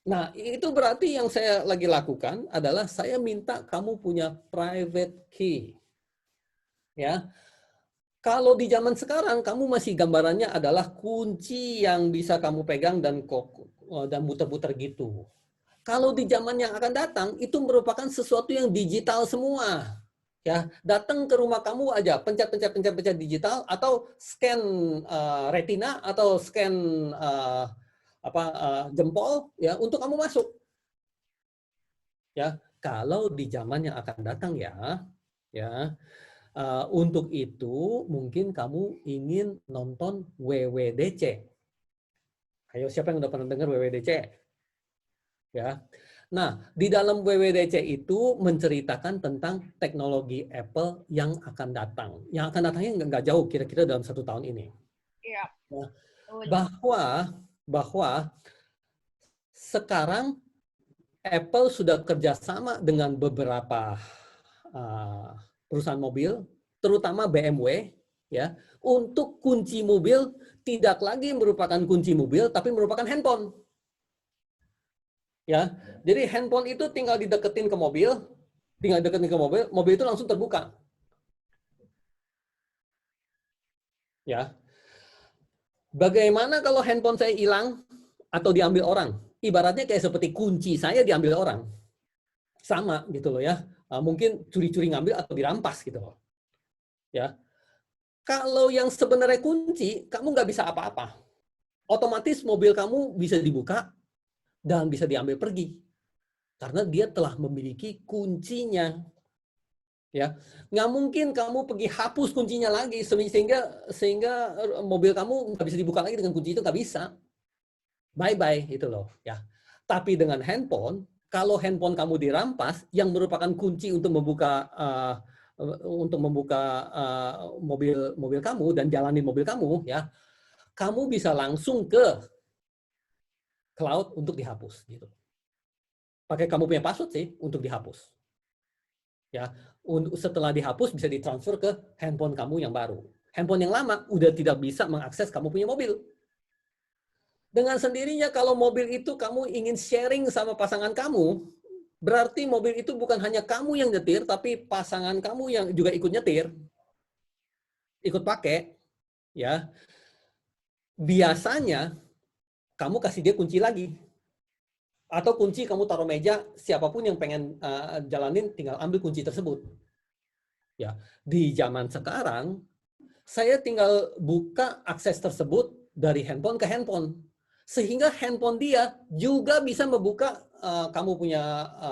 Nah, itu berarti yang saya lagi lakukan adalah saya minta kamu punya private key. Ya. Kalau di zaman sekarang kamu masih gambarannya adalah kunci yang bisa kamu pegang dan muter-muter gitu. Kalau di zaman yang akan datang itu merupakan sesuatu yang digital semua. Ya, datang ke rumah kamu aja, pencet digital atau scan retina atau scan jempol ya untuk kamu masuk. Ya, kalau di zaman yang akan datang ya, untuk itu mungkin kamu ingin nonton WWDC. Ayo siapa yang udah pernah dengar WWDC? Ya. Nah, di dalam WWDC itu menceritakan tentang teknologi Apple yang akan datang. Yang akan datangnya nggak jauh, kira-kira dalam 1 tahun ini. Iya. Nah, bahwa sekarang Apple sudah kerjasama dengan beberapa perusahaan mobil, terutama BMW, ya, untuk kunci mobil tidak lagi merupakan kunci mobil, tapi merupakan handphone. Ya, jadi handphone itu tinggal dideketin ke mobil, mobil itu langsung terbuka. Ya, bagaimana kalau handphone saya hilang atau diambil orang? Ibaratnya kayak seperti kunci saya diambil orang, sama gitu loh ya. Mungkin curi-curi ngambil atau dirampas gitu loh. Ya, kalau yang sebenarnya kunci, kamu nggak bisa apa-apa. Otomatis mobil kamu bisa dibuka dan bisa diambil pergi karena dia telah memiliki kuncinya. Ya, nggak mungkin kamu pergi hapus kuncinya lagi sehingga mobil kamu nggak bisa dibuka lagi dengan kunci itu, nggak bisa. Bye itu loh. Ya, tapi dengan handphone, kalau handphone kamu dirampas, yang merupakan kunci untuk membuka mobil kamu dan jalanin mobil kamu, ya, kamu bisa langsung ke cloud untuk dihapus gitu. Pakai kamu punya password sih untuk dihapus. Ya, setelah dihapus bisa ditransfer ke handphone kamu yang baru. Handphone yang lama udah tidak bisa mengakses kamu punya mobil. Dengan sendirinya kalau mobil itu kamu ingin sharing sama pasangan kamu, berarti mobil itu bukan hanya kamu yang nyetir, tapi pasangan kamu yang juga ikut nyetir, ikut pakai, ya. Biasanya kamu kasih dia kunci lagi. Atau kunci kamu taruh meja, siapapun yang pengen jalanin tinggal ambil kunci tersebut. Ya, di zaman sekarang saya tinggal buka akses tersebut dari handphone ke handphone. Sehingga handphone dia juga bisa membuka kamu punya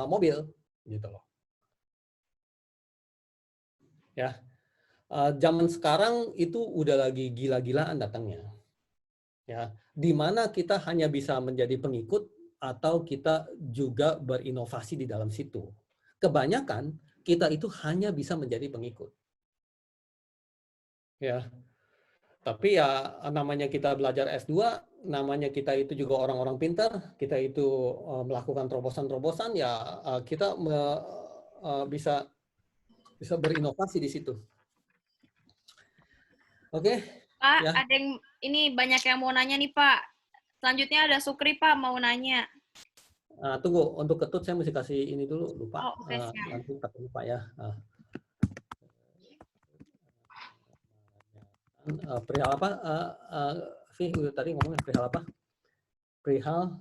mobil gitu loh. Ya. Zaman sekarang itu udah lagi gila-gilaan datangnya. Ya, di mana kita hanya bisa menjadi pengikut atau kita juga berinovasi di dalam situ. Kebanyakan kita itu hanya bisa menjadi pengikut. Ya. Tapi ya namanya kita belajar S2, namanya kita itu juga orang-orang pintar, kita itu melakukan terobosan-terobosan, ya kita bisa berinovasi di situ. Oke, Pak, ya. ada yang ini banyak yang mau nanya nih Pak. Selanjutnya ada Sukri Pak mau nanya. Tunggu, untuk Ketut saya mesti kasih ini dulu, lupa. Oh, oke, siap. Nanti takut lupa ya. Perihal apa? Tadi ngomongnya perihal apa? Perihal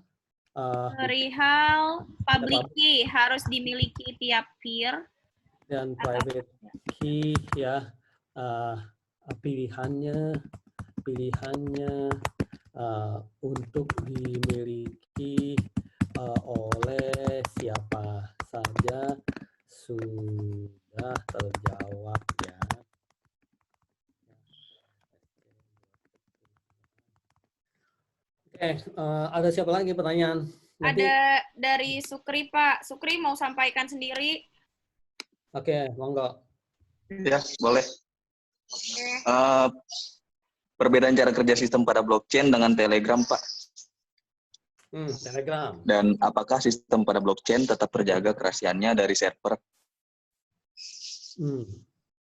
public key harus dimiliki tiap peer. Dan private key ya, pilihannya untuk dimiliki oleh siapa saja sudah terjawab ya. Oke, ada siapa lagi pertanyaan? Nanti, ada dari Sukri Pak. Sukri mau sampaikan sendiri. Oke, monggo. Ya, boleh. Oke. Perbedaan cara kerja sistem pada blockchain dengan Telegram, Pak. Telegram. Dan apakah sistem pada blockchain tetap terjaga kerahasiaannya dari server?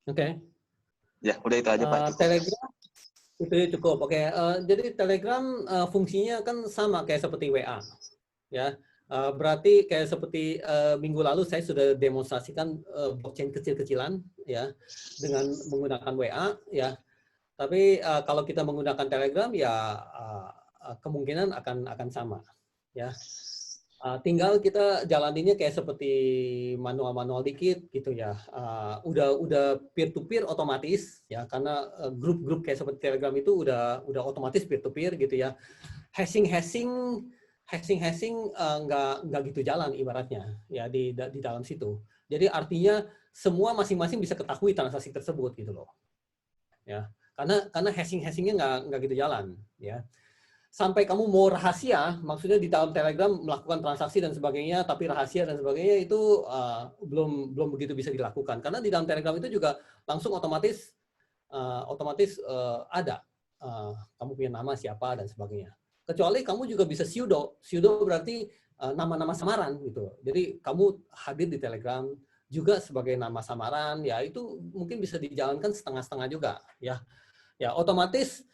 Oke. Ya, udah itu aja, Pak. Cukup. Telegram itu cukup. Oke. Jadi Telegram fungsinya kan sama kayak seperti WA, ya. Berarti kayak seperti minggu lalu saya sudah demonstrasikan blockchain kecil-kecilan, ya, dengan menggunakan WA, ya. Tapi kalau kita menggunakan Telegram, ya kemungkinan akan sama, ya. Tinggal kita jalaninnya kayak seperti manual-manual dikit gitu ya. Udah peer-to-peer otomatis ya, karena grup-grup kayak seperti Telegram itu udah otomatis peer-to-peer gitu ya. Hashing nggak gitu jalan ibaratnya ya di dalam situ. Jadi artinya semua masing-masing bisa ketahui transaksi tersebut gitu loh. Ya. Karena hashingnya nggak gitu jalan ya. Sampai kamu mau rahasia, maksudnya di dalam Telegram melakukan transaksi dan sebagainya, tapi rahasia dan sebagainya itu belum begitu bisa dilakukan. Karena di dalam Telegram itu juga langsung otomatis ada kamu punya nama siapa dan sebagainya. Kecuali kamu juga bisa pseudo berarti nama-nama samaran gitu. Jadi kamu hadir di Telegram juga sebagai nama samaran, ya itu mungkin bisa dijalankan setengah-setengah juga, ya. Ya otomatis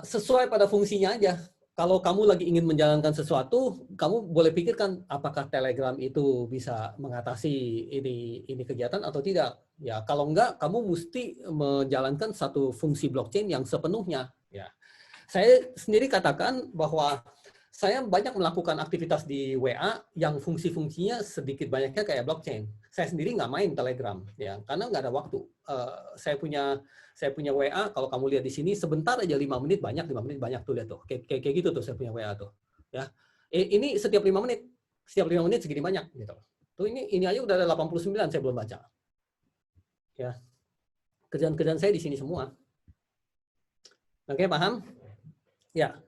sesuai pada fungsinya aja. Kalau kamu lagi ingin menjalankan sesuatu, kamu boleh pikirkan apakah Telegram itu bisa mengatasi ini kegiatan atau tidak. Ya, kalau enggak, kamu mesti menjalankan satu fungsi blockchain yang sepenuhnya. Ya, saya sendiri katakan bahwa saya banyak melakukan aktivitas di WA yang fungsi-fungsinya sedikit banyaknya kayak blockchain. Saya sendiri nggak main Telegram, ya, karena nggak ada waktu. Saya punya WA, kalau kamu lihat di sini, sebentar aja 5 menit banyak, 5 menit banyak tuh, lihat tuh. Kayak gitu tuh saya punya WA tuh. Ya. Ini setiap 5 menit segini banyak gitu. Tuh ini aja udah ada 89 saya belum baca. Ya. Kerjaan-kerjaan saya di sini semua. Oke, paham? Ya.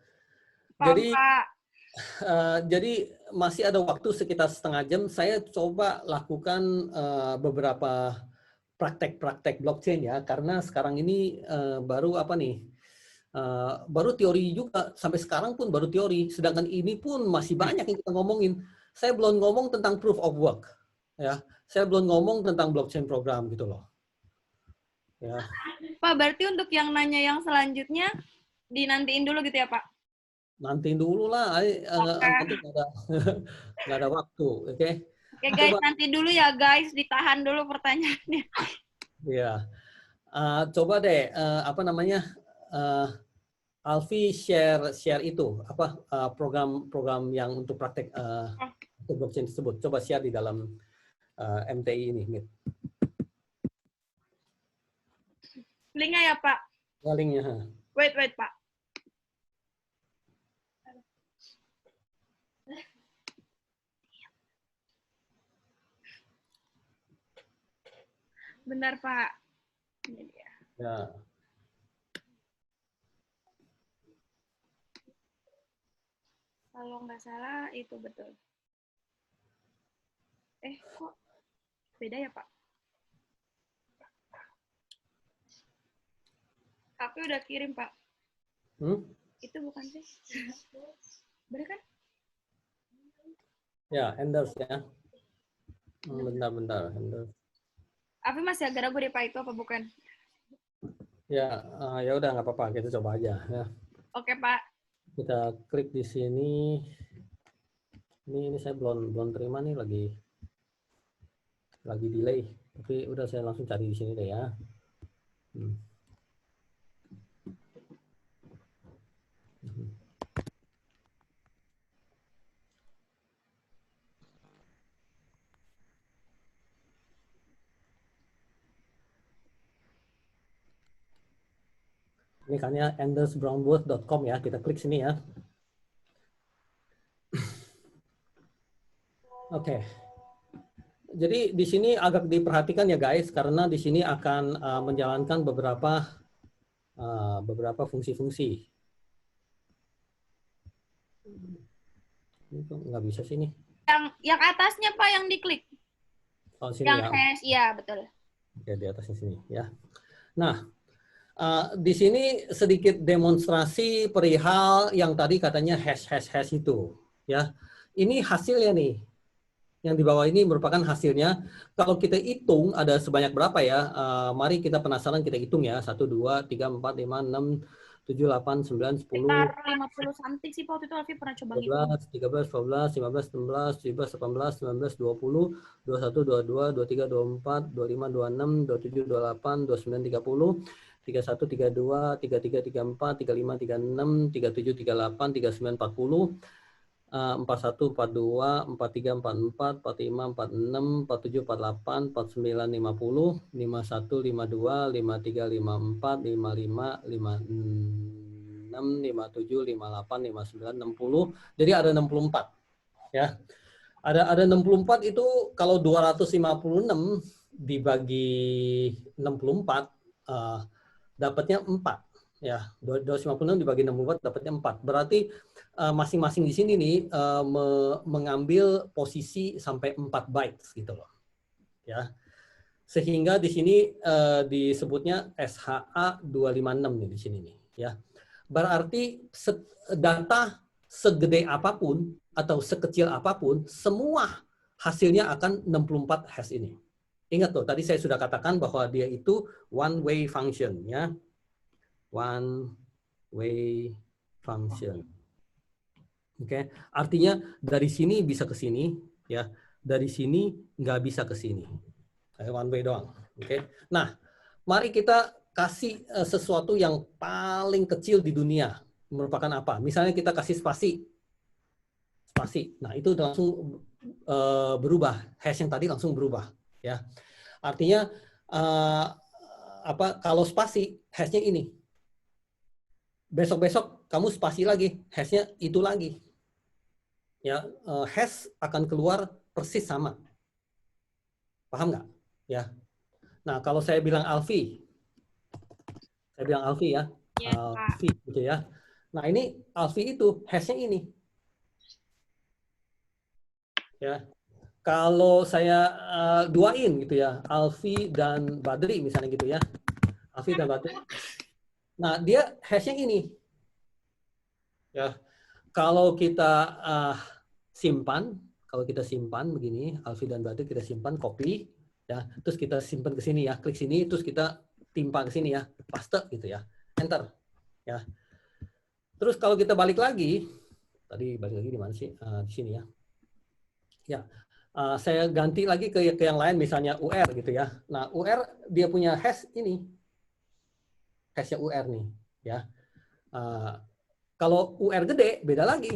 Jadi masih ada waktu sekitar setengah jam. Saya coba lakukan beberapa praktek-praktek blockchain ya, karena sekarang ini baru apa nih? Baru teori juga, sampai sekarang pun baru teori. Sedangkan ini pun masih banyak yang kita ngomongin. Saya belum ngomong tentang proof of work, ya. Saya belum ngomong tentang blockchain program gitu loh. Ya. Pak, berarti untuk yang nanya yang selanjutnya dinantiin dulu gitu ya Pak? Nantiin dulu lah, nanti nggak ada waktu, oke? Oke guys, nanti dulu ya guys, ditahan dulu pertanyaannya. Ya, coba deh apa namanya, Alfi share itu apa program yang untuk praktek untuk blockchain tersebut. Coba share di dalam MTI ini. Linknya ya Pak? Linknya. Wait Pak. Benar Pak. Ini dia. Ya. Kalau nggak salah itu betul. Kok beda ya, Pak? Tapi udah kirim, Pak. Itu bukan sih? Bener kan? Ya, Enders ya. Bentar, Enders. Tapi masih agak ragu deh, Pak, itu apa bukan? Ya, ya udah nggak apa-apa, kita coba aja ya. Oke, Pak. Kita klik di sini. Ini saya belum terima nih, lagi delay. Tapi udah saya langsung cari di sini deh ya. Ini kan ya endersbrownwood.com ya, kita klik sini ya. Oke. Jadi di sini agak diperhatikan ya guys, karena di sini akan menjalankan beberapa fungsi-fungsi. Ini kok nggak bisa sini. Yang atasnya, Pak, yang diklik. Oh, sini Yang ya. hash, iya betul. Oke, di atasnya sini ya. Nah, di sini sedikit demonstrasi perihal yang tadi katanya hash itu ya. Ini hasilnya nih. Yang di bawah ini merupakan hasilnya. Kalau kita hitung ada sebanyak berapa ya? Mari kita penasaran, kita hitung ya. 1, 2, 3, 4, 5, 6, 7, 8, 9, 10. Sekitar 50 something sih, Pak. Waktu itu Alfi pernah coba ngitung. 12, 13, 14, 15, 16, 17, 18, 19, 20, 21, 22, 23, 24, 25, 26, 27, 28, 29, 30, 31, 32, 33, 34, 35, 36, 37, 38, 39, 40, 41, 42, 43, 44, 45, 46, 47, 48, 49, 50, 51, 52, 53, 54, 55, 56, 57, 58, 59, 60. Jadi ada 64 ya. Ada 64 itu kalau 256 dibagi 64 dapatnya 4 ya. 256 dibagi 64 dapatnya 4. Berarti masing-masing di sini nih mengambil posisi sampai 4 bytes gitu loh. Ya. Sehingga di sini disebutnya SHA 256 nih di sini nih ya. Berarti data segede apapun atau sekecil apapun semua hasilnya akan 64 hash ini. Ingat loh, tadi saya sudah katakan bahwa dia itu one way function ya. One way function. Oke, artinya dari sini bisa ke sini, ya. Dari sini nggak bisa ke sini. One way doang. Oke. Nah, mari kita kasih sesuatu yang paling kecil di dunia. Merupakan apa? Misalnya kita kasih spasi. Spasi. Nah, itu langsung berubah. Hash yang tadi langsung berubah, ya. Artinya kalau spasi, hashnya ini. Besok-besok kamu spasi lagi, hashnya itu lagi. Ya, hash akan keluar persis sama. Paham nggak? Ya. Nah, kalau saya bilang Alfi ya, Ya, Alfi gitu ya. Nah, ini Alfi itu hashnya ini. Ya. Kalau saya duain gitu ya, Alfi dan Badri misalnya gitu ya. Alfi dan Badri. Nah, dia hashnya ini. Ya. Kalau kita simpan begini, Alfi dan Badri kita simpan, copy, ya, terus kita simpan ke sini ya, klik sini, terus kita timpa ke sini ya, paste gitu ya, enter, ya. Terus kalau kita balik lagi, tadi balik lagi di mana sih? Di sini ya. Ya, saya ganti lagi ke yang lain, misalnya UR gitu ya. Nah, UR dia punya hash ini, hashnya UR nih, ya. Kalau UR gede, beda lagi.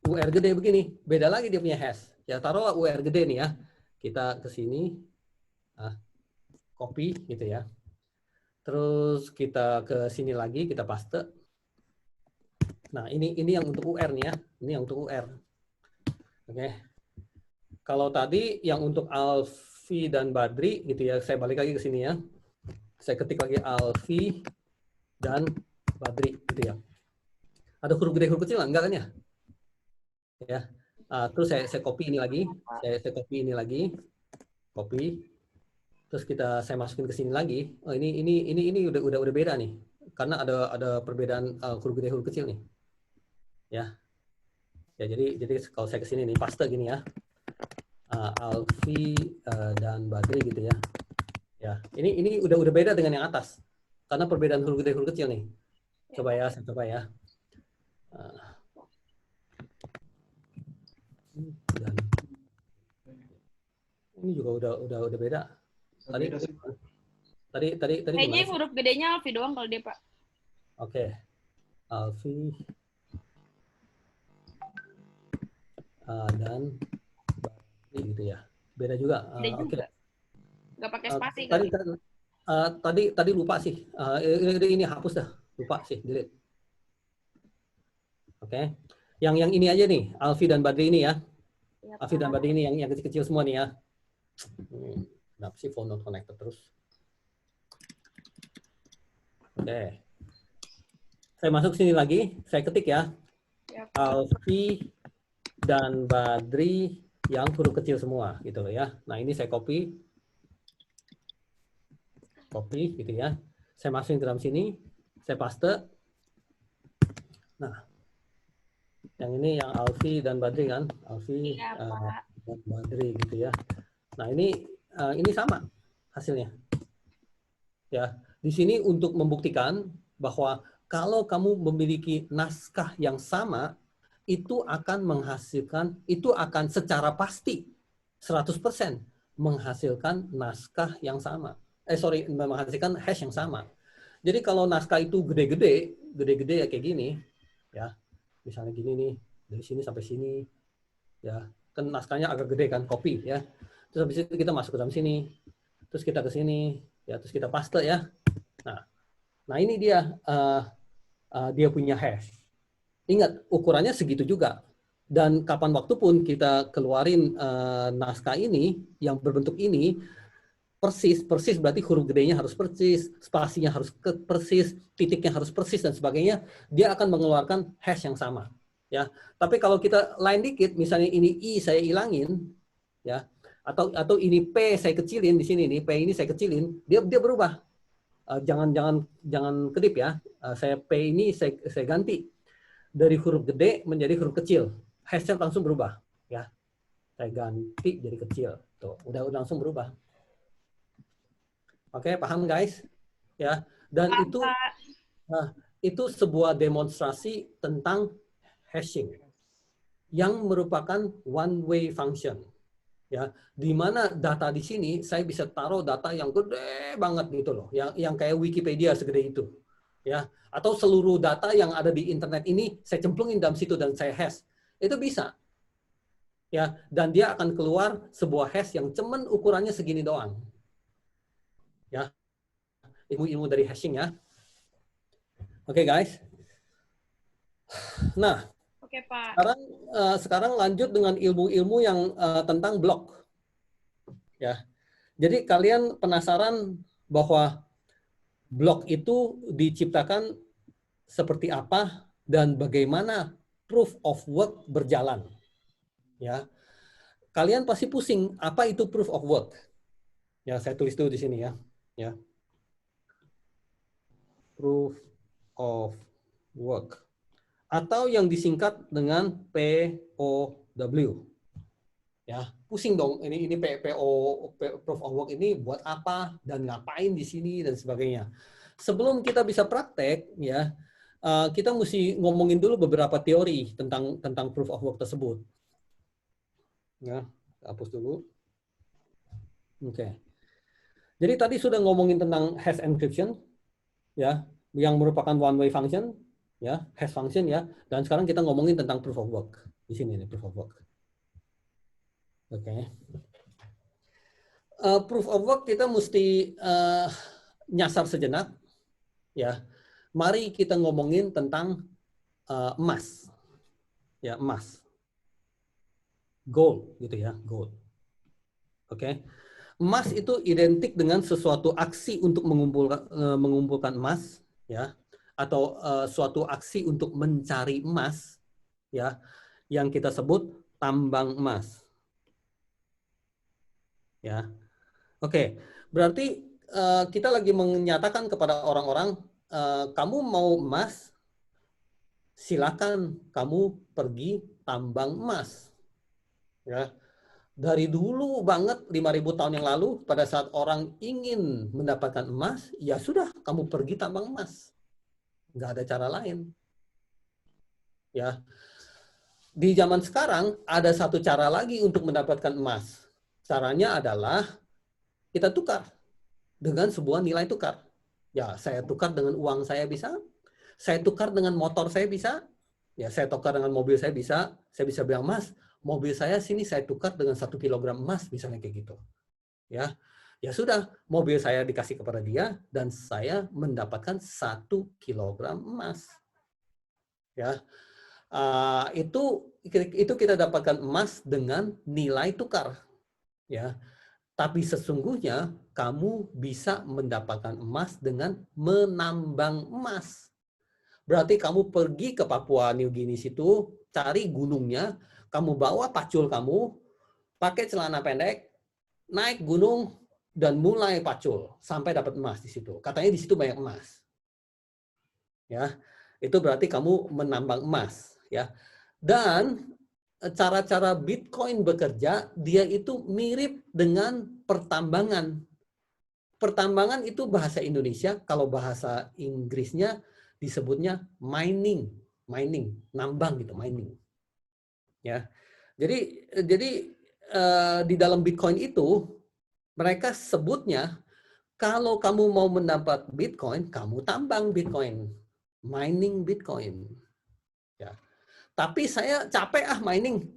UR gede begini, beda lagi dia punya hash. Ya, taruhlah UR gede nih ya. Kita ke sini, copy gitu ya. Terus kita ke sini lagi, kita paste. Nah, ini yang untuk UR nih ya. Ini yang untuk UR. Oke. Kalau tadi yang untuk Alfi dan Badri gitu ya, saya balik lagi ke sini ya. Saya ketik lagi Alfi dan Badri gitu ya. Ada huruf gede, huruf kecil enggak kan ya? Ya. Terus saya copy ini lagi, saya copy ini lagi, copy. Terus saya masukin ke sini lagi. Oh, ini udah beda nih, karena ada perbedaan huruf gede huruf kecil nih. Ya. Ya, jadi kalau saya ke sini nih, paste gini ya. Alfi dan Badri gitu ya. Ya, ini udah beda dengan yang atas. Karena perbedaan huruf gede huruf kecil nih. Coba ya, saya coba ya. Dan ini juga udah beda. Tadi Kayaknya gimana sih? huruf gedenya Alfi doang kalau dia, Pak. Oke. Alfi dan Badri gitu ya. Beda juga. Beda Oke. juga. Nggak pakai spasi Tadi lupa sih. Ini hapus dah. Lupa sih, delete. Oke. Yang ini aja nih, Alfi dan Badri ini ya. Ya, Alfi dan Badri ini yang kecil-kecil semua nih ya. Kenapa sih phone not connected terus? Oke. Saya masuk sini lagi, saya ketik ya. Alfi dan Badri yang huruf kecil semua gitu loh ya. Nah, ini saya copy gitu ya. Saya masukin ke dalam sini, saya paste. Nah, yang ini yang Alfi dan Badri kan, Alfi dan Badri gitu ya. Nah, ini sama hasilnya. Ya, di sini untuk membuktikan bahwa kalau kamu memiliki naskah yang sama, itu akan secara pasti 100% menghasilkan naskah yang sama. Menghasilkan hash yang sama. Jadi kalau naskah itu gede-gede ya kayak gini, ya, misalnya gini nih, dari sini sampai sini, ya, kan naskahnya agak gede kan, copy ya. Terus habis itu kita masuk ke dalam sini, terus kita ke sini, ya, terus kita paste ya. Nah ini dia dia punya hash. Ingat ukurannya segitu juga. Dan kapan waktu pun kita keluarin naskah ini yang berbentuk ini, persis berarti huruf gedenya harus persis, spasinya harus persis, titiknya harus persis dan sebagainya, dia akan mengeluarkan hash yang sama, ya. Tapi kalau kita lain dikit, misalnya ini i saya ilangin, ya, atau ini p saya kecilin di sini nih, p ini saya kecilin, dia berubah. Jangan kedip ya. Saya p ini saya ganti dari huruf gede menjadi huruf kecil, hashnya langsung berubah, ya. Saya ganti jadi kecil, tuh, udah langsung berubah. Oke, paham guys? Ya, dan itu sebuah demonstrasi tentang hashing yang merupakan one way function. Ya, di mana data di sini saya bisa taruh data yang gede banget gitu loh, yang kayak Wikipedia segede itu. Ya, atau seluruh data yang ada di internet ini saya cemplungin dalam situ dan saya hash. Itu bisa. Ya, dan dia akan keluar sebuah hash yang cuman ukurannya segini doang. Ya, ilmu-ilmu dari hashing ya. Oke, guys. Nah, Pak. Sekarang lanjut dengan ilmu-ilmu yang tentang blok. Ya, jadi kalian penasaran bahwa blok itu diciptakan seperti apa dan bagaimana proof of work berjalan. Ya, kalian pasti pusing apa itu proof of work. Ya, saya tulis dulu di sini ya. Ya, proof of work atau yang disingkat dengan POW. Ya, pusing dong ini proof of work ini buat apa dan ngapain di sini dan sebagainya. Sebelum kita bisa praktek ya, kita mesti ngomongin dulu beberapa teori tentang proof of work tersebut. Ya, hapus dulu. Oke. Jadi tadi sudah ngomongin tentang hash encryption, ya, yang merupakan one way function, ya, hash function ya. Dan sekarang kita ngomongin tentang proof of work. Di sini nih proof of work. Oke. Proof of work kita mesti nyasar sejenak, ya. Mari kita ngomongin tentang emas, ya, emas, gold, gitu ya, gold. Oke. Emas itu identik dengan sesuatu aksi untuk mengumpulkan emas, ya, atau suatu aksi untuk mencari emas, ya, yang kita sebut tambang emas. Ya, oke. Berarti kita lagi menyatakan kepada orang-orang, kamu mau emas, silakan kamu pergi tambang emas. Ya, dari dulu banget 5.000 tahun yang lalu, pada saat orang ingin mendapatkan emas, ya sudah, kamu pergi tambang emas. Nggak ada cara lain. Ya, di zaman sekarang ada satu cara lagi untuk mendapatkan emas. Caranya adalah kita tukar dengan sebuah nilai tukar. Ya, saya tukar dengan uang saya bisa, saya tukar dengan motor saya bisa, ya saya tukar dengan mobil saya bisa bilang, Mas, mobil saya sini saya tukar dengan 1 kilogram emas, misalnya kayak gitu. Ya, ya sudah, mobil saya dikasih kepada dia dan saya mendapatkan 1 kilogram emas. Ya, itu kita dapatkan emas dengan nilai tukar. Ya, tapi sesungguhnya kamu bisa mendapatkan emas dengan menambang emas. Berarti kamu pergi ke Papua New Guinea situ, cari gunungnya, kamu bawa pacul kamu, pakai celana pendek, naik gunung, dan mulai pacul sampai dapat emas di situ. Katanya di situ banyak emas. Ya, itu berarti kamu menambang emas. Ya, dan cara-cara Bitcoin bekerja, dia itu mirip dengan pertambangan. Pertambangan itu bahasa Indonesia, kalau bahasa Inggrisnya disebutnya mining, nambang gitu, mining. Ya, jadi di dalam Bitcoin itu mereka sebutnya kalau kamu mau mendapat Bitcoin, kamu tambang Bitcoin, mining Bitcoin. Ya. Tapi saya capek mining,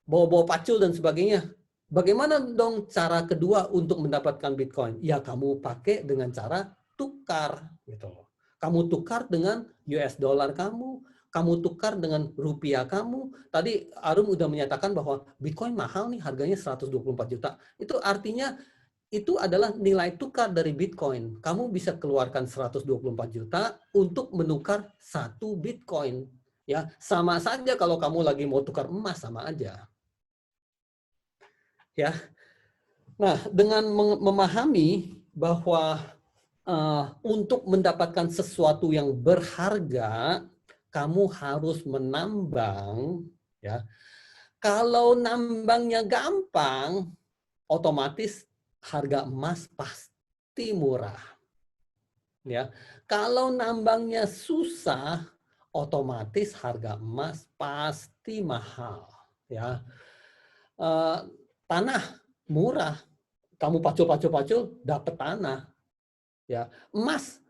bawa-bawa pacul dan sebagainya. Bagaimana dong cara kedua untuk mendapatkan Bitcoin? Ya kamu pakai dengan cara tukar, gitu. Kamu tukar dengan US dollar kamu tukar dengan rupiah kamu. Tadi Arum udah menyatakan bahwa Bitcoin mahal nih, harganya 124 juta. Itu artinya itu adalah nilai tukar dari Bitcoin. Kamu bisa keluarkan 124 juta untuk menukar 1 Bitcoin. Ya, sama saja kalau kamu lagi mau tukar emas, sama aja. Ya. Nah, dengan memahami bahwa untuk mendapatkan sesuatu yang berharga, kamu harus menambang, ya. Kalau nambangnya gampang, otomatis harga emas pasti murah. Ya. Kalau nambangnya susah, otomatis harga emas pasti mahal. Ya, tanah murah, kamu pacul dapat tanah. Ya, emas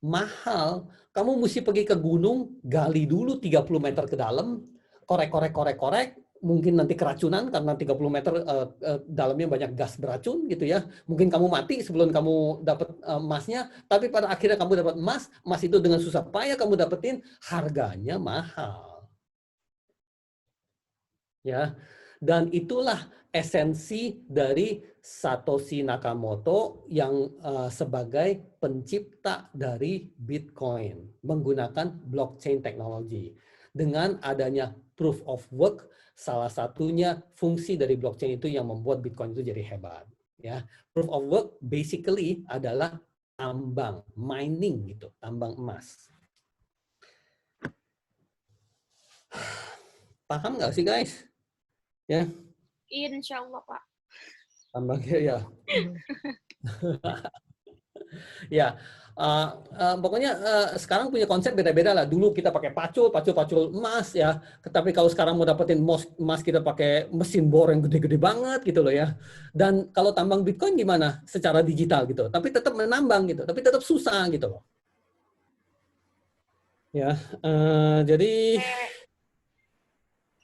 mahal, kamu mesti pergi ke gunung, gali dulu 30 meter ke dalam, korek, mungkin nanti keracunan karena 30 meter dalamnya banyak gas beracun gitu ya. Mungkin kamu mati sebelum kamu dapat emasnya, tapi pada akhirnya kamu dapat emas itu dengan susah payah kamu dapetin, harganya mahal. Ya. Dan itulah esensi dari Satoshi Nakamoto yang sebagai pencipta dari Bitcoin menggunakan blockchain technology. Dengan adanya proof of work, salah satunya fungsi dari blockchain itu yang membuat Bitcoin itu jadi hebat. Ya, proof of work basically adalah tambang, mining gitu, tambang emas. Paham nggak sih guys? Ya. Insya Allah Pak. Tambangnya ya. Ya, pokoknya sekarang punya konsep beda-beda lah. Dulu kita pakai pacul emas ya. Tapi kalau sekarang mau dapetin emas kita pakai mesin bor yang gede-gede banget gitu loh ya. Dan kalau tambang Bitcoin gimana? Secara digital gitu. Tapi tetap menambang gitu. Tapi tetap susah gitu loh. Ya, jadi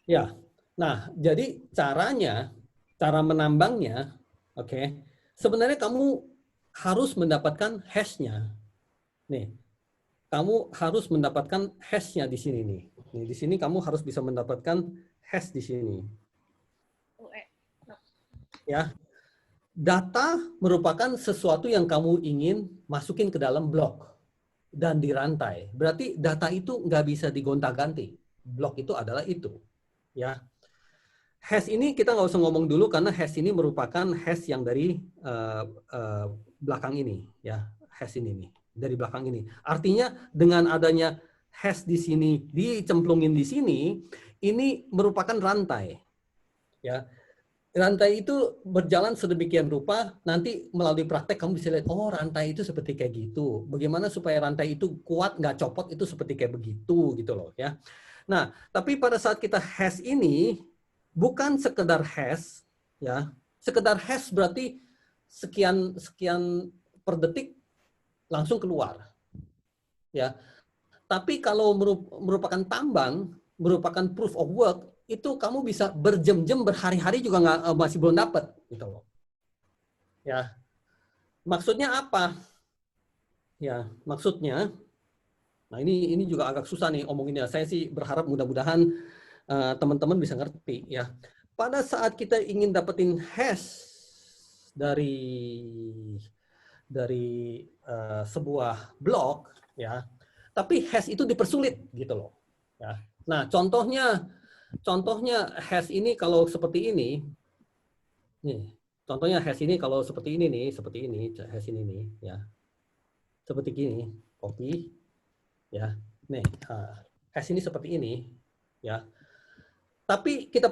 ya. Nah, jadi cara menambangnya, oke. Sebenarnya kamu harus mendapatkan hash-nya. Nih, kamu harus mendapatkan hash-nya di sini nih. Nih, di sini kamu harus bisa mendapatkan hash di sini. Ya, data merupakan sesuatu yang kamu ingin masukin ke dalam blok dan dirantai. Berarti data itu nggak bisa digonta-ganti. Blok itu adalah itu. ya. Hash ini kita nggak usah ngomong dulu karena hash ini merupakan hash yang dari belakang ini, ya. Hash ini nih, dari belakang ini. Artinya dengan adanya hash di sini dicemplungin di sini, ini merupakan rantai, ya. Rantai itu berjalan sedemikian rupa, nanti melalui praktek kamu bisa lihat, oh rantai itu seperti kayak gitu. Bagaimana supaya rantai itu kuat, nggak copot, itu seperti kayak begitu, gitu loh, ya. Nah, tapi pada saat kita hash ini, bukan sekedar hash, ya. Sekedar hash berarti sekian per detik langsung keluar, ya. Tapi kalau merupakan tambang, merupakan proof of work, itu kamu bisa berjam-jam, berhari-hari juga masih belum dapat, gitu loh. Ya, maksudnya apa? Ya, maksudnya, nah ini juga agak susah nih omonginnya. Saya sih berharap mudah-mudahan teman-teman bisa ngerti, ya. Pada saat kita ingin dapetin hash dari sebuah blok, ya, tapi hash itu dipersulit, gitu loh. Ya. Nah, contohnya hash ini kalau seperti ini, nih, contohnya hash ini kalau seperti ini nih, seperti ini, hash ini nih, ya, seperti gini, copy, ya, nih, hash ini seperti ini, ya, tapi kita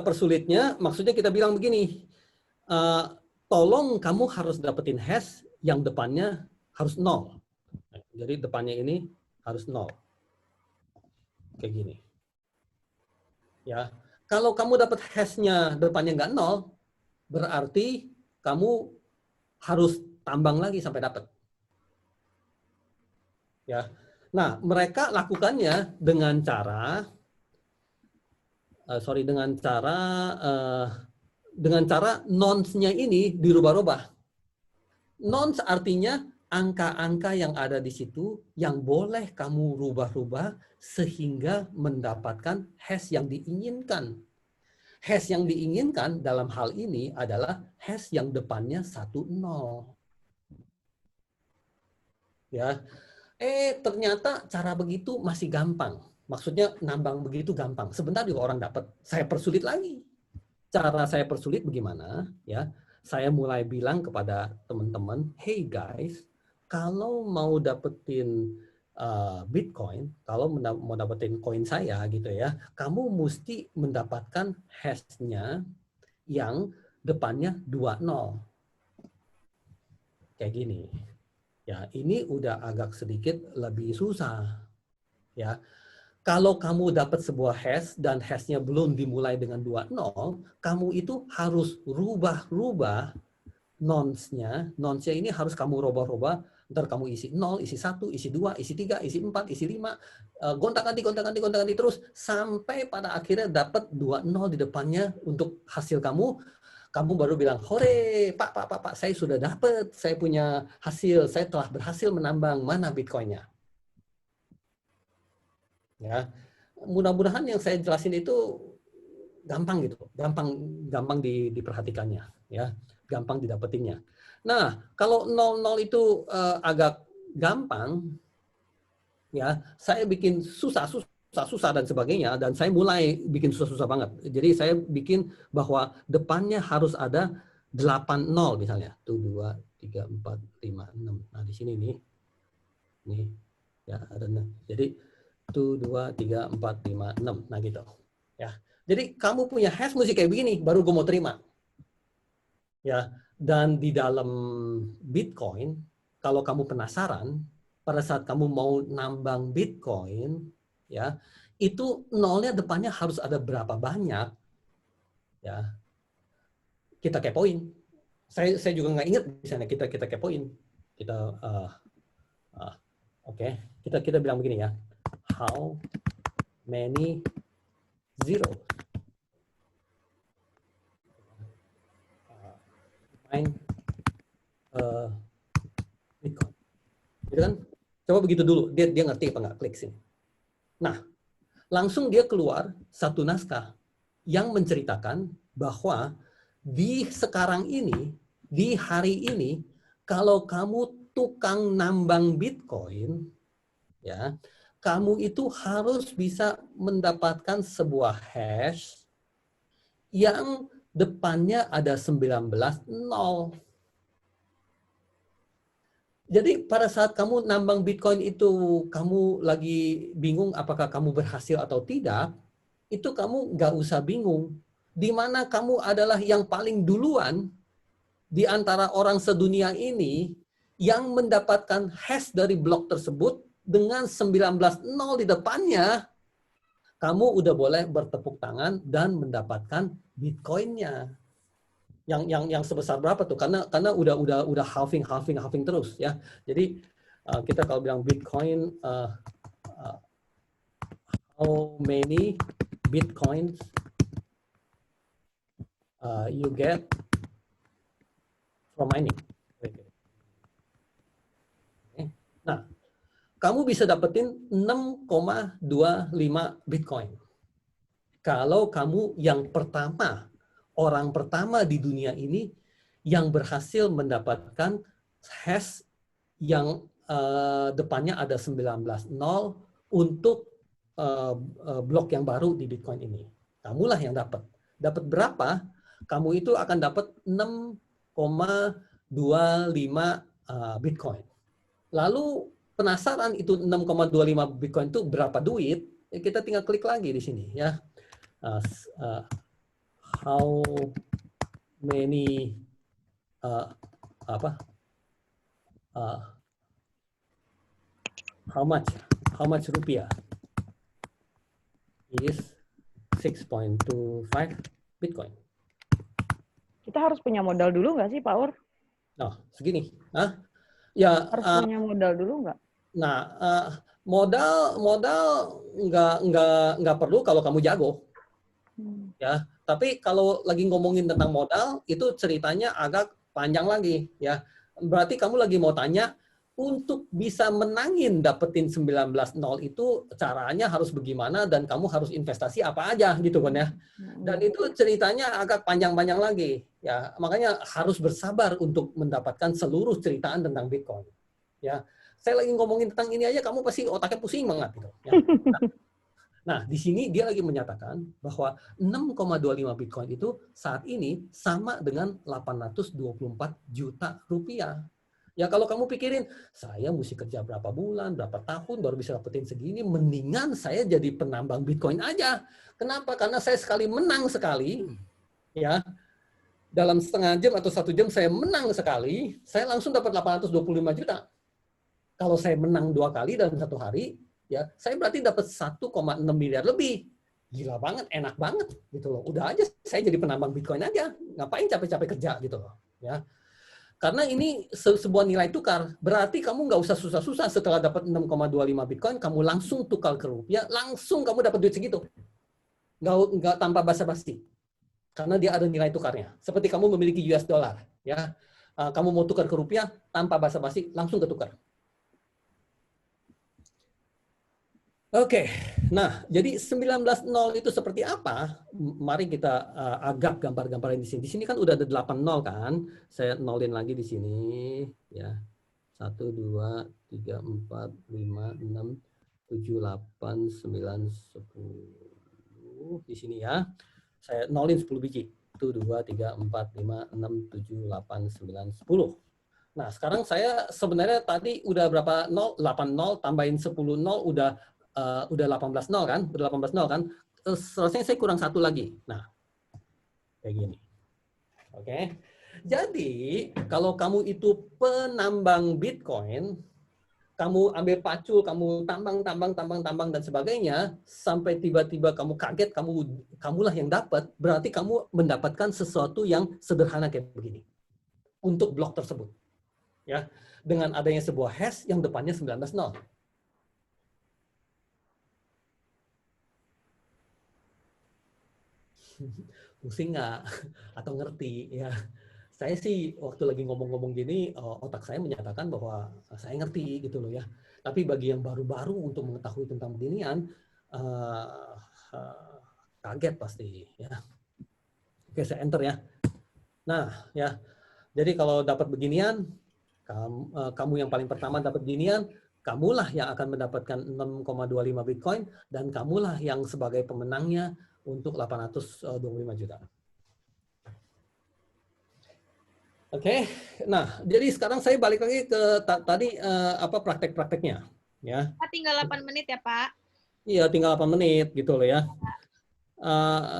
persulitnya, maksudnya kita bilang begini, tolong kamu harus dapetin hash yang depannya harus 0, jadi depannya ini harus 0, kayak gini. Ya, kalau kamu dapat hash-nya depannya nggak 0, berarti kamu harus tambang lagi sampai dapat. Ya, nah mereka lakukannya dengan cara, dengan cara nonce-nya ini dirubah-rubah. Nonce artinya angka-angka yang ada di situ yang boleh kamu rubah-rubah sehingga mendapatkan hash yang diinginkan. Hash yang diinginkan dalam hal ini adalah hash yang depannya 1, 0. Ya. Ternyata cara begitu masih gampang. Maksudnya nambang begitu gampang. Sebentar juga orang dapat. Saya persulit lagi. Cara saya persulit bagaimana? Ya. Saya mulai bilang kepada teman-teman, hey guys, kalau mau dapetin Bitcoin, kalau mau dapetin koin saya gitu ya, kamu mesti mendapatkan hash-nya yang depannya 20. Kayak gini. Ya, ini udah agak sedikit lebih susah. Ya. Kalau kamu dapat sebuah hash dan hash-nya belum dimulai dengan 20, kamu itu harus rubah-rubah nonce-nya. Nonce-nya ini harus kamu rubah-rubah. Ntar kamu isi 0, isi 1, isi 2, isi 3, isi 4, isi 5. Gonta-ganti terus. Sampai pada akhirnya dapat 20 di depannya untuk hasil kamu. Kamu baru bilang, hore, Pak, saya sudah dapat. Saya punya hasil. Saya telah berhasil menambang. Mana Bitcoin-nya? Ya, mudah-mudahan yang saya jelasin itu gampang gitu, gampang diperhatikannya, ya, gampang didapetinnya. Nah, kalau 00 itu agak gampang, ya, saya bikin susah dan sebagainya, dan saya mulai bikin susah banget. Jadi saya bikin bahwa depannya harus ada 80 misalnya, 1, 2, 3, 4, 5, 6. Nah di sini nih, ya ada. Jadi 1, 2, 3, 4, 5, 6. Nah gitu. Ya. Jadi kamu punya hash mesti kayak begini, baru gue mau terima. Ya. Dan di dalam Bitcoin, kalau kamu penasaran, pada saat kamu mau nambang Bitcoin, ya, itu nolnya depannya harus ada berapa banyak. Ya. Kita kepoin. Saya juga nggak ingat di sana, kita kepoin. Oke. Kita bilang begini ya. How many zeros find Bitcoin? Gitu kan? Coba begitu dulu. Dia ngerti apa nggak? Klik sini. Nah, langsung dia keluar satu naskah yang menceritakan bahwa di sekarang ini, di hari ini, kalau kamu tukang nambang Bitcoin, ya, kamu itu harus bisa mendapatkan sebuah hash yang depannya ada 19 nol. Jadi pada saat kamu nambang Bitcoin itu, kamu lagi bingung apakah kamu berhasil atau tidak, itu kamu nggak usah bingung. Di mana kamu adalah yang paling duluan di antara orang sedunia ini yang mendapatkan hash dari blok tersebut dengan 19 nol di depannya, kamu udah boleh bertepuk tangan dan mendapatkan Bitcoin-nya. Yang sebesar berapa tuh? Karena udah halving terus ya. Jadi kita kalau bilang Bitcoin, how many Bitcoins you get from mining? Nah, kamu bisa dapetin 6,25 Bitcoin. Kalau kamu yang pertama, orang pertama di dunia ini yang berhasil mendapatkan hash yang depannya ada 19 nol untuk blok yang baru di Bitcoin ini. Kamulah yang dapat. Dapat berapa? Kamu itu akan dapat 6,25 Bitcoin. Lalu penasaran itu 6,25 Bitcoin itu berapa duit? Ya, kita tinggal klik lagi di sini ya. How many how much rupiah is 6.25 Bitcoin? Kita harus punya modal dulu nggak sih, Pak Ur? Nah, segini. Ya, harus punya modal dulu nggak? Nah, modal nggak perlu kalau kamu jago. Ya, tapi kalau lagi ngomongin tentang modal, itu ceritanya agak panjang lagi ya. Berarti kamu lagi mau tanya, untuk bisa menangin dapetin 19 nol itu caranya harus bagaimana dan kamu harus investasi apa aja gitu kan ya. Dan itu ceritanya agak panjang-panjang lagi ya. Makanya harus bersabar untuk mendapatkan seluruh ceritaan tentang Bitcoin. Ya. Saya lagi ngomongin tentang ini aja kamu pasti otaknya pusing banget gitu ya. Nah, di sini dia lagi menyatakan bahwa 6,25 Bitcoin itu saat ini sama dengan 824 juta rupiah. Ya kalau kamu pikirin, saya mesti kerja berapa bulan, berapa tahun baru bisa dapetin segini, mendingan saya jadi penambang Bitcoin aja. Kenapa? Karena saya sekali menang sekali, ya dalam setengah jam atau 1 jam saya menang sekali, saya langsung dapat 825 juta. Kalau saya menang 2 kali dalam 1 hari, ya saya berarti dapat 1,6 miliar lebih. Gila banget, enak banget gitu loh. Udah aja saya jadi penambang Bitcoin aja. Ngapain capek-capek kerja gitu loh. Ya. Karena ini sebuah nilai tukar. Berarti kamu nggak usah susah-susah setelah dapat 6,25 Bitcoin, kamu langsung tukar ke rupiah, langsung kamu dapat duit segitu. Nggak tanpa basa-basi. Karena dia ada nilai tukarnya. Seperti kamu memiliki US dollar. Ya. Kamu mau tukar ke rupiah, tanpa basa-basi, langsung ketukar. Oke, nah jadi 19 nol itu seperti apa? Mari kita agak gambar-gambarin di sini. Di sini kan udah ada 8 nol kan? Saya nolin lagi di sini ya. 1 2 3 4 5 6 7 8 9 10 di sini ya. Saya nolin 10 biji. 1 2 3 4 5 6 7 8 9 10. Nah, sekarang saya sebenarnya tadi udah berapa nol? 8 nol tambahin 10 nol udah 18 nol kan? Udah 18 nol kan? Seharusnya saya kurang 1 lagi. Nah, kayak gini. Oke. Jadi, kalau kamu itu penambang Bitcoin, kamu ambil pacul, kamu tambang dan sebagainya, sampai tiba-tiba kamu kaget, kamulah yang dapat, berarti kamu mendapatkan sesuatu yang sederhana kayak begini. Untuk blok tersebut. Ya, dengan adanya sebuah hash yang depannya 19 nol. Pusing nggak? Atau ngerti? Ya, saya sih waktu lagi ngomong-ngomong gini, otak saya menyatakan bahwa saya ngerti gitu loh ya. Tapi bagi yang baru-baru untuk mengetahui tentang beginian, kaget pasti ya. Oke, saya enter ya. Nah ya, jadi kalau dapat beginian, kamu yang paling pertama dapat beginian, kamulah yang akan mendapatkan 6,25 Bitcoin dan kamulah yang sebagai pemenangnya untuk 825 juta. Oke, nah jadi sekarang saya balik lagi ke tadi praktek-prakteknya, ya. Tinggal 8 menit ya Pak. Iya, tinggal 8 menit gitu loh ya.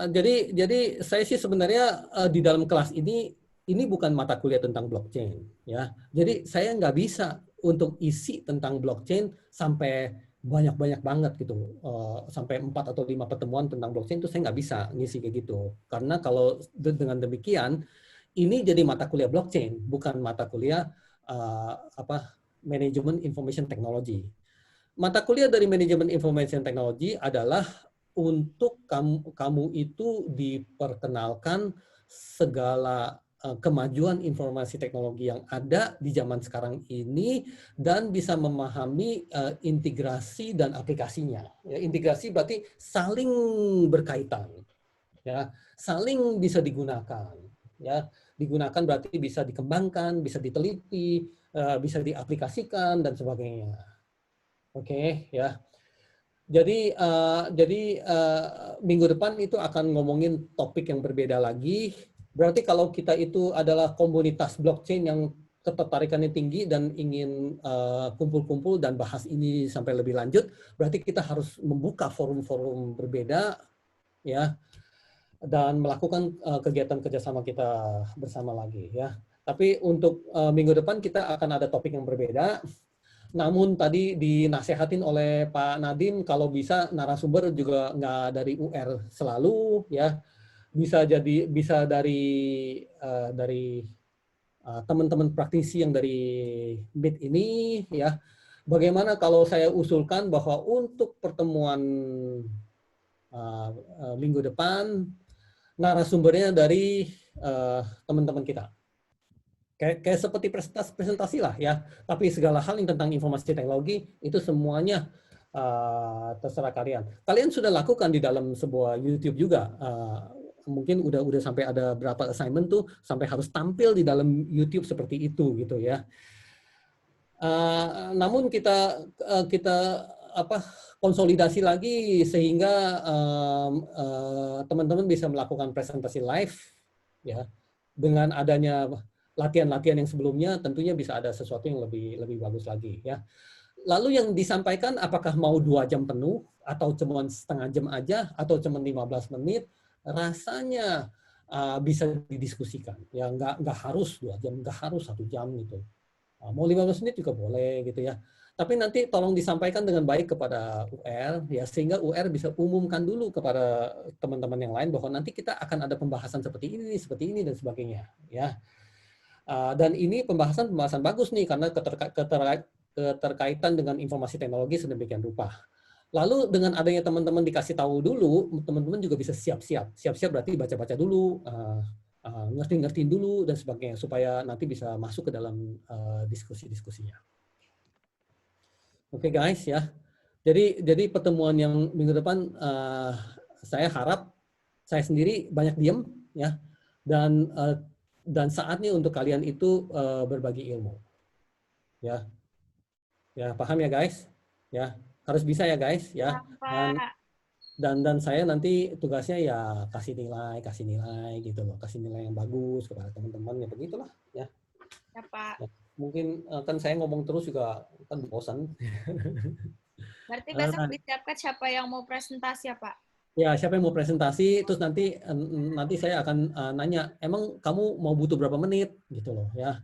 Jadi saya sih sebenarnya di dalam kelas ini bukan mata kuliah tentang blockchain, ya. Jadi saya nggak bisa untuk isi tentang blockchain sampai banyak banget gitu, sampai 4 atau 5 pertemuan tentang blockchain itu saya nggak bisa ngisi kayak gitu. Karena kalau dengan demikian ini jadi mata kuliah blockchain, bukan mata kuliah manajemen information technology. Mata kuliah dari manajemen information technology adalah untuk kamu itu diperkenalkan segala kemajuan informasi teknologi yang ada di zaman sekarang ini dan bisa memahami integrasi dan aplikasinya. Ya, integrasi berarti saling berkaitan, ya, saling bisa digunakan. Ya, digunakan berarti bisa dikembangkan, bisa diteliti, bisa diaplikasikan dan sebagainya. Oke, ya. Jadi minggu depan itu akan ngomongin topik yang berbeda lagi. Berarti kalau kita itu adalah komunitas blockchain yang ketertarikannya tinggi dan ingin kumpul-kumpul dan bahas ini sampai lebih lanjut, berarti kita harus membuka forum-forum berbeda, ya, dan melakukan kegiatan kerjasama kita bersama lagi, ya. Tapi untuk minggu depan kita akan ada topik yang berbeda. Namun tadi dinasehatin oleh Pak Nadiem kalau bisa narasumber juga nggak dari UR selalu, ya. Bisa dari teman-teman praktisi yang dari MIT ini, ya. Bagaimana kalau saya usulkan bahwa untuk pertemuan minggu depan narasumbernya dari teman-teman kita. Kayak seperti presentasi lah ya, tapi segala hal yang tentang informasi teknologi itu semuanya terserah kalian. Kalian sudah lakukan di dalam sebuah YouTube juga, mungkin udah sampai ada berapa assignment tuh sampai harus tampil di dalam YouTube seperti itu gitu ya. Namun kita konsolidasi lagi sehingga teman-teman bisa melakukan presentasi live, ya, dengan adanya latihan-latihan yang sebelumnya tentunya bisa ada sesuatu yang lebih bagus lagi, ya. Lalu yang disampaikan apakah mau 2 jam penuh atau cuma setengah jam aja atau cuma 15 menit, rasanya bisa didiskusikan. Ya nggak harus 2 jam, nggak harus 1 jam gitu. Mau 15 menit juga boleh gitu ya. Tapi nanti tolong disampaikan dengan baik kepada UR, ya, sehingga UR bisa umumkan dulu kepada teman-teman yang lain bahwa nanti kita akan ada pembahasan seperti ini dan sebagainya, ya. Dan ini pembahasan bagus nih karena keterkaitan dengan informasi teknologi sedemikian rupa. Lalu dengan adanya teman-teman dikasih tahu dulu, teman-teman juga bisa siap-siap. Siap-siap berarti baca-baca dulu, ngerti-ngertiin dulu dan sebagainya supaya nanti bisa masuk ke dalam diskusi-diskusinya. Oke, guys, ya. Jadi pertemuan yang minggu depan saya harap saya sendiri banyak diem, ya, dan saatnya untuk kalian itu berbagi ilmu, ya. Ya, paham ya guys? Ya, harus bisa ya guys, ya. Dan saya nanti tugasnya ya kasih nilai gitu loh, kasih nilai yang bagus kepada teman-teman, ya begitulah, ya. Ya, Pak. Ya, mungkin kan saya ngomong terus juga kan bosan. Berarti besok disiapkan siapa yang mau presentasi ya, Pak? Ya, siapa yang mau presentasi, terus nanti saya akan nanya, emang kamu mau butuh berapa menit gitu loh, ya.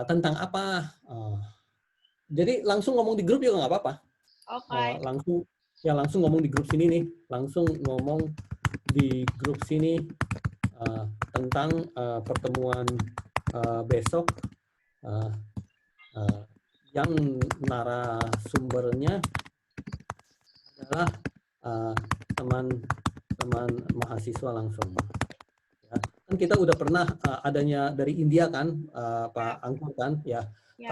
Tentang apa? Jadi langsung ngomong di grup juga nggak apa-apa. Oke. Langsung ngomong di grup sini nih. Langsung ngomong di grup sini tentang pertemuan besok yang narasumbernya adalah teman-teman mahasiswa langsung. Ya. Kan kita udah pernah adanya dari India kan, Pak Angkur kan, ya. Ya.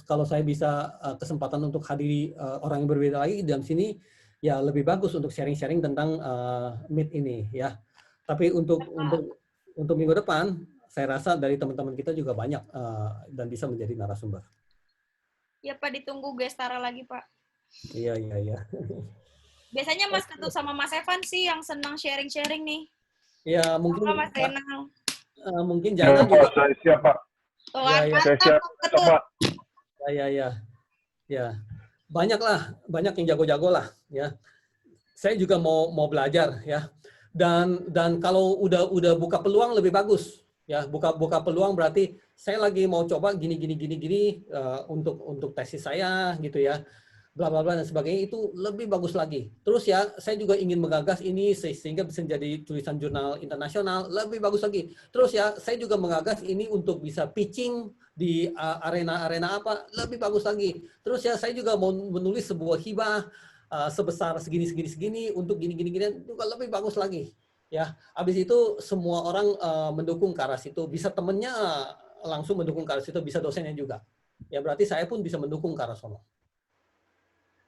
Kalau saya bisa kesempatan untuk hadiri orang yang berbeda lagi dalam sini, ya lebih bagus untuk sharing-sharing tentang Meet ini, ya. Tapi untuk minggu depan, saya rasa dari teman-teman kita juga banyak dan bisa menjadi narasumber. Ya Pak, ditunggu Gestara lagi Pak. Iya. Biasanya Mas Ketut sama Mas Evan sih yang senang sharing-sharing nih. Ya mungkin Mas Zainal. Mungkin Ya, Jainal Pak, juga. saya siap, Pak. Tuh, Ya. Saya siap, Ketut. Pak. Ya. Banyak yang jago-jago lah ya. Saya juga mau belajar ya. Dan kalau udah buka peluang lebih bagus ya. Buka peluang berarti saya lagi mau coba gini untuk tesis saya gitu ya. Bla bla bla dan sebagainya, itu lebih bagus lagi. Terus ya, saya juga ingin menggagas ini sehingga bisa menjadi tulisan jurnal internasional, lebih bagus lagi. Terus ya, saya juga menggagas ini untuk bisa pitching di arena-arena apa, lebih bagus lagi. Terus ya, saya juga mau menulis sebuah hibah sebesar segini untuk gini juga lebih bagus lagi. Ya, habis itu semua orang mendukung ke arah situ, bisa temennya langsung mendukung ke arah situ, bisa dosennya juga. Ya berarti saya pun bisa mendukung ke arah sono.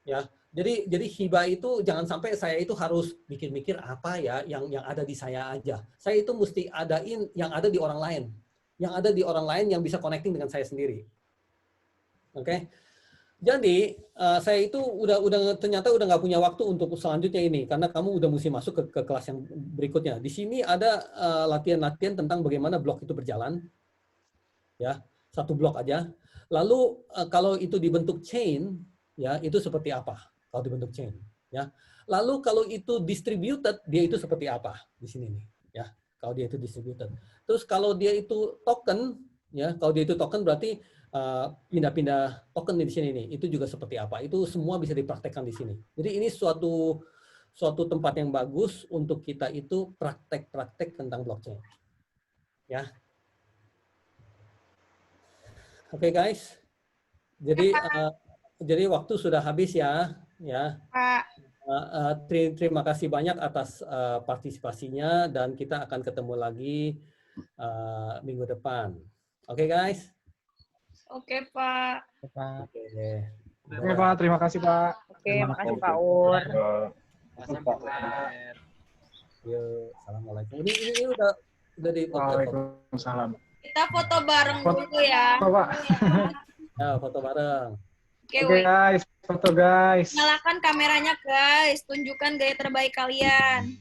Ya, jadi hibah itu jangan sampai saya itu harus mikir-mikir apa ya yang ada di saya aja. Saya itu mesti adain yang ada di orang lain. Yang ada di orang lain yang bisa connecting dengan saya sendiri. Oke. Jadi saya itu ternyata udah nggak punya waktu untuk selanjutnya ini karena kamu udah mesti masuk ke kelas yang berikutnya. Di sini ada latihan-latihan tentang bagaimana blog itu berjalan. Ya, satu blog aja. Lalu kalau itu dibentuk chain, ya itu seperti apa kalau dibentuk chain, ya. Lalu kalau itu distributed, dia itu seperti apa di sini nih, ya. Kalau dia itu distributed. Terus kalau dia itu token, ya, kalau dia itu token berarti pindah-pindah token di sini nih, itu juga seperti apa? Itu semua bisa dipraktekkan di sini. Jadi ini suatu tempat yang bagus untuk kita itu praktek-praktek tentang blockchain, ya. Oke, guys. Jadi waktu sudah habis ya. Pak. Terima kasih banyak atas partisipasinya dan kita akan ketemu lagi minggu depan. Oke, guys? Oke, Pak. Oke, Pak. Terima kasih, Pak. Oke, makasih Pak Ur. Yuk, assalamualaikum. Ini udah di Waalaikumsalam. Kita foto bareng dulu ya. Pak. Ya, foto bareng. Oke, guys. Foto, guys. Nyalakan kameranya, guys. Tunjukkan gaya terbaik kalian.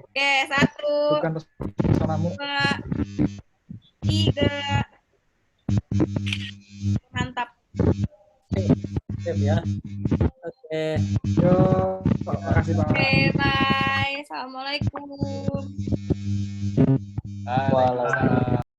Oke, 1, Bukan pesonamu. 2, 3. Mantap. Siap ya. Oke. Yo, makasih, Pak. Oke, bye. Assalamualaikum. Waalaikumsalam.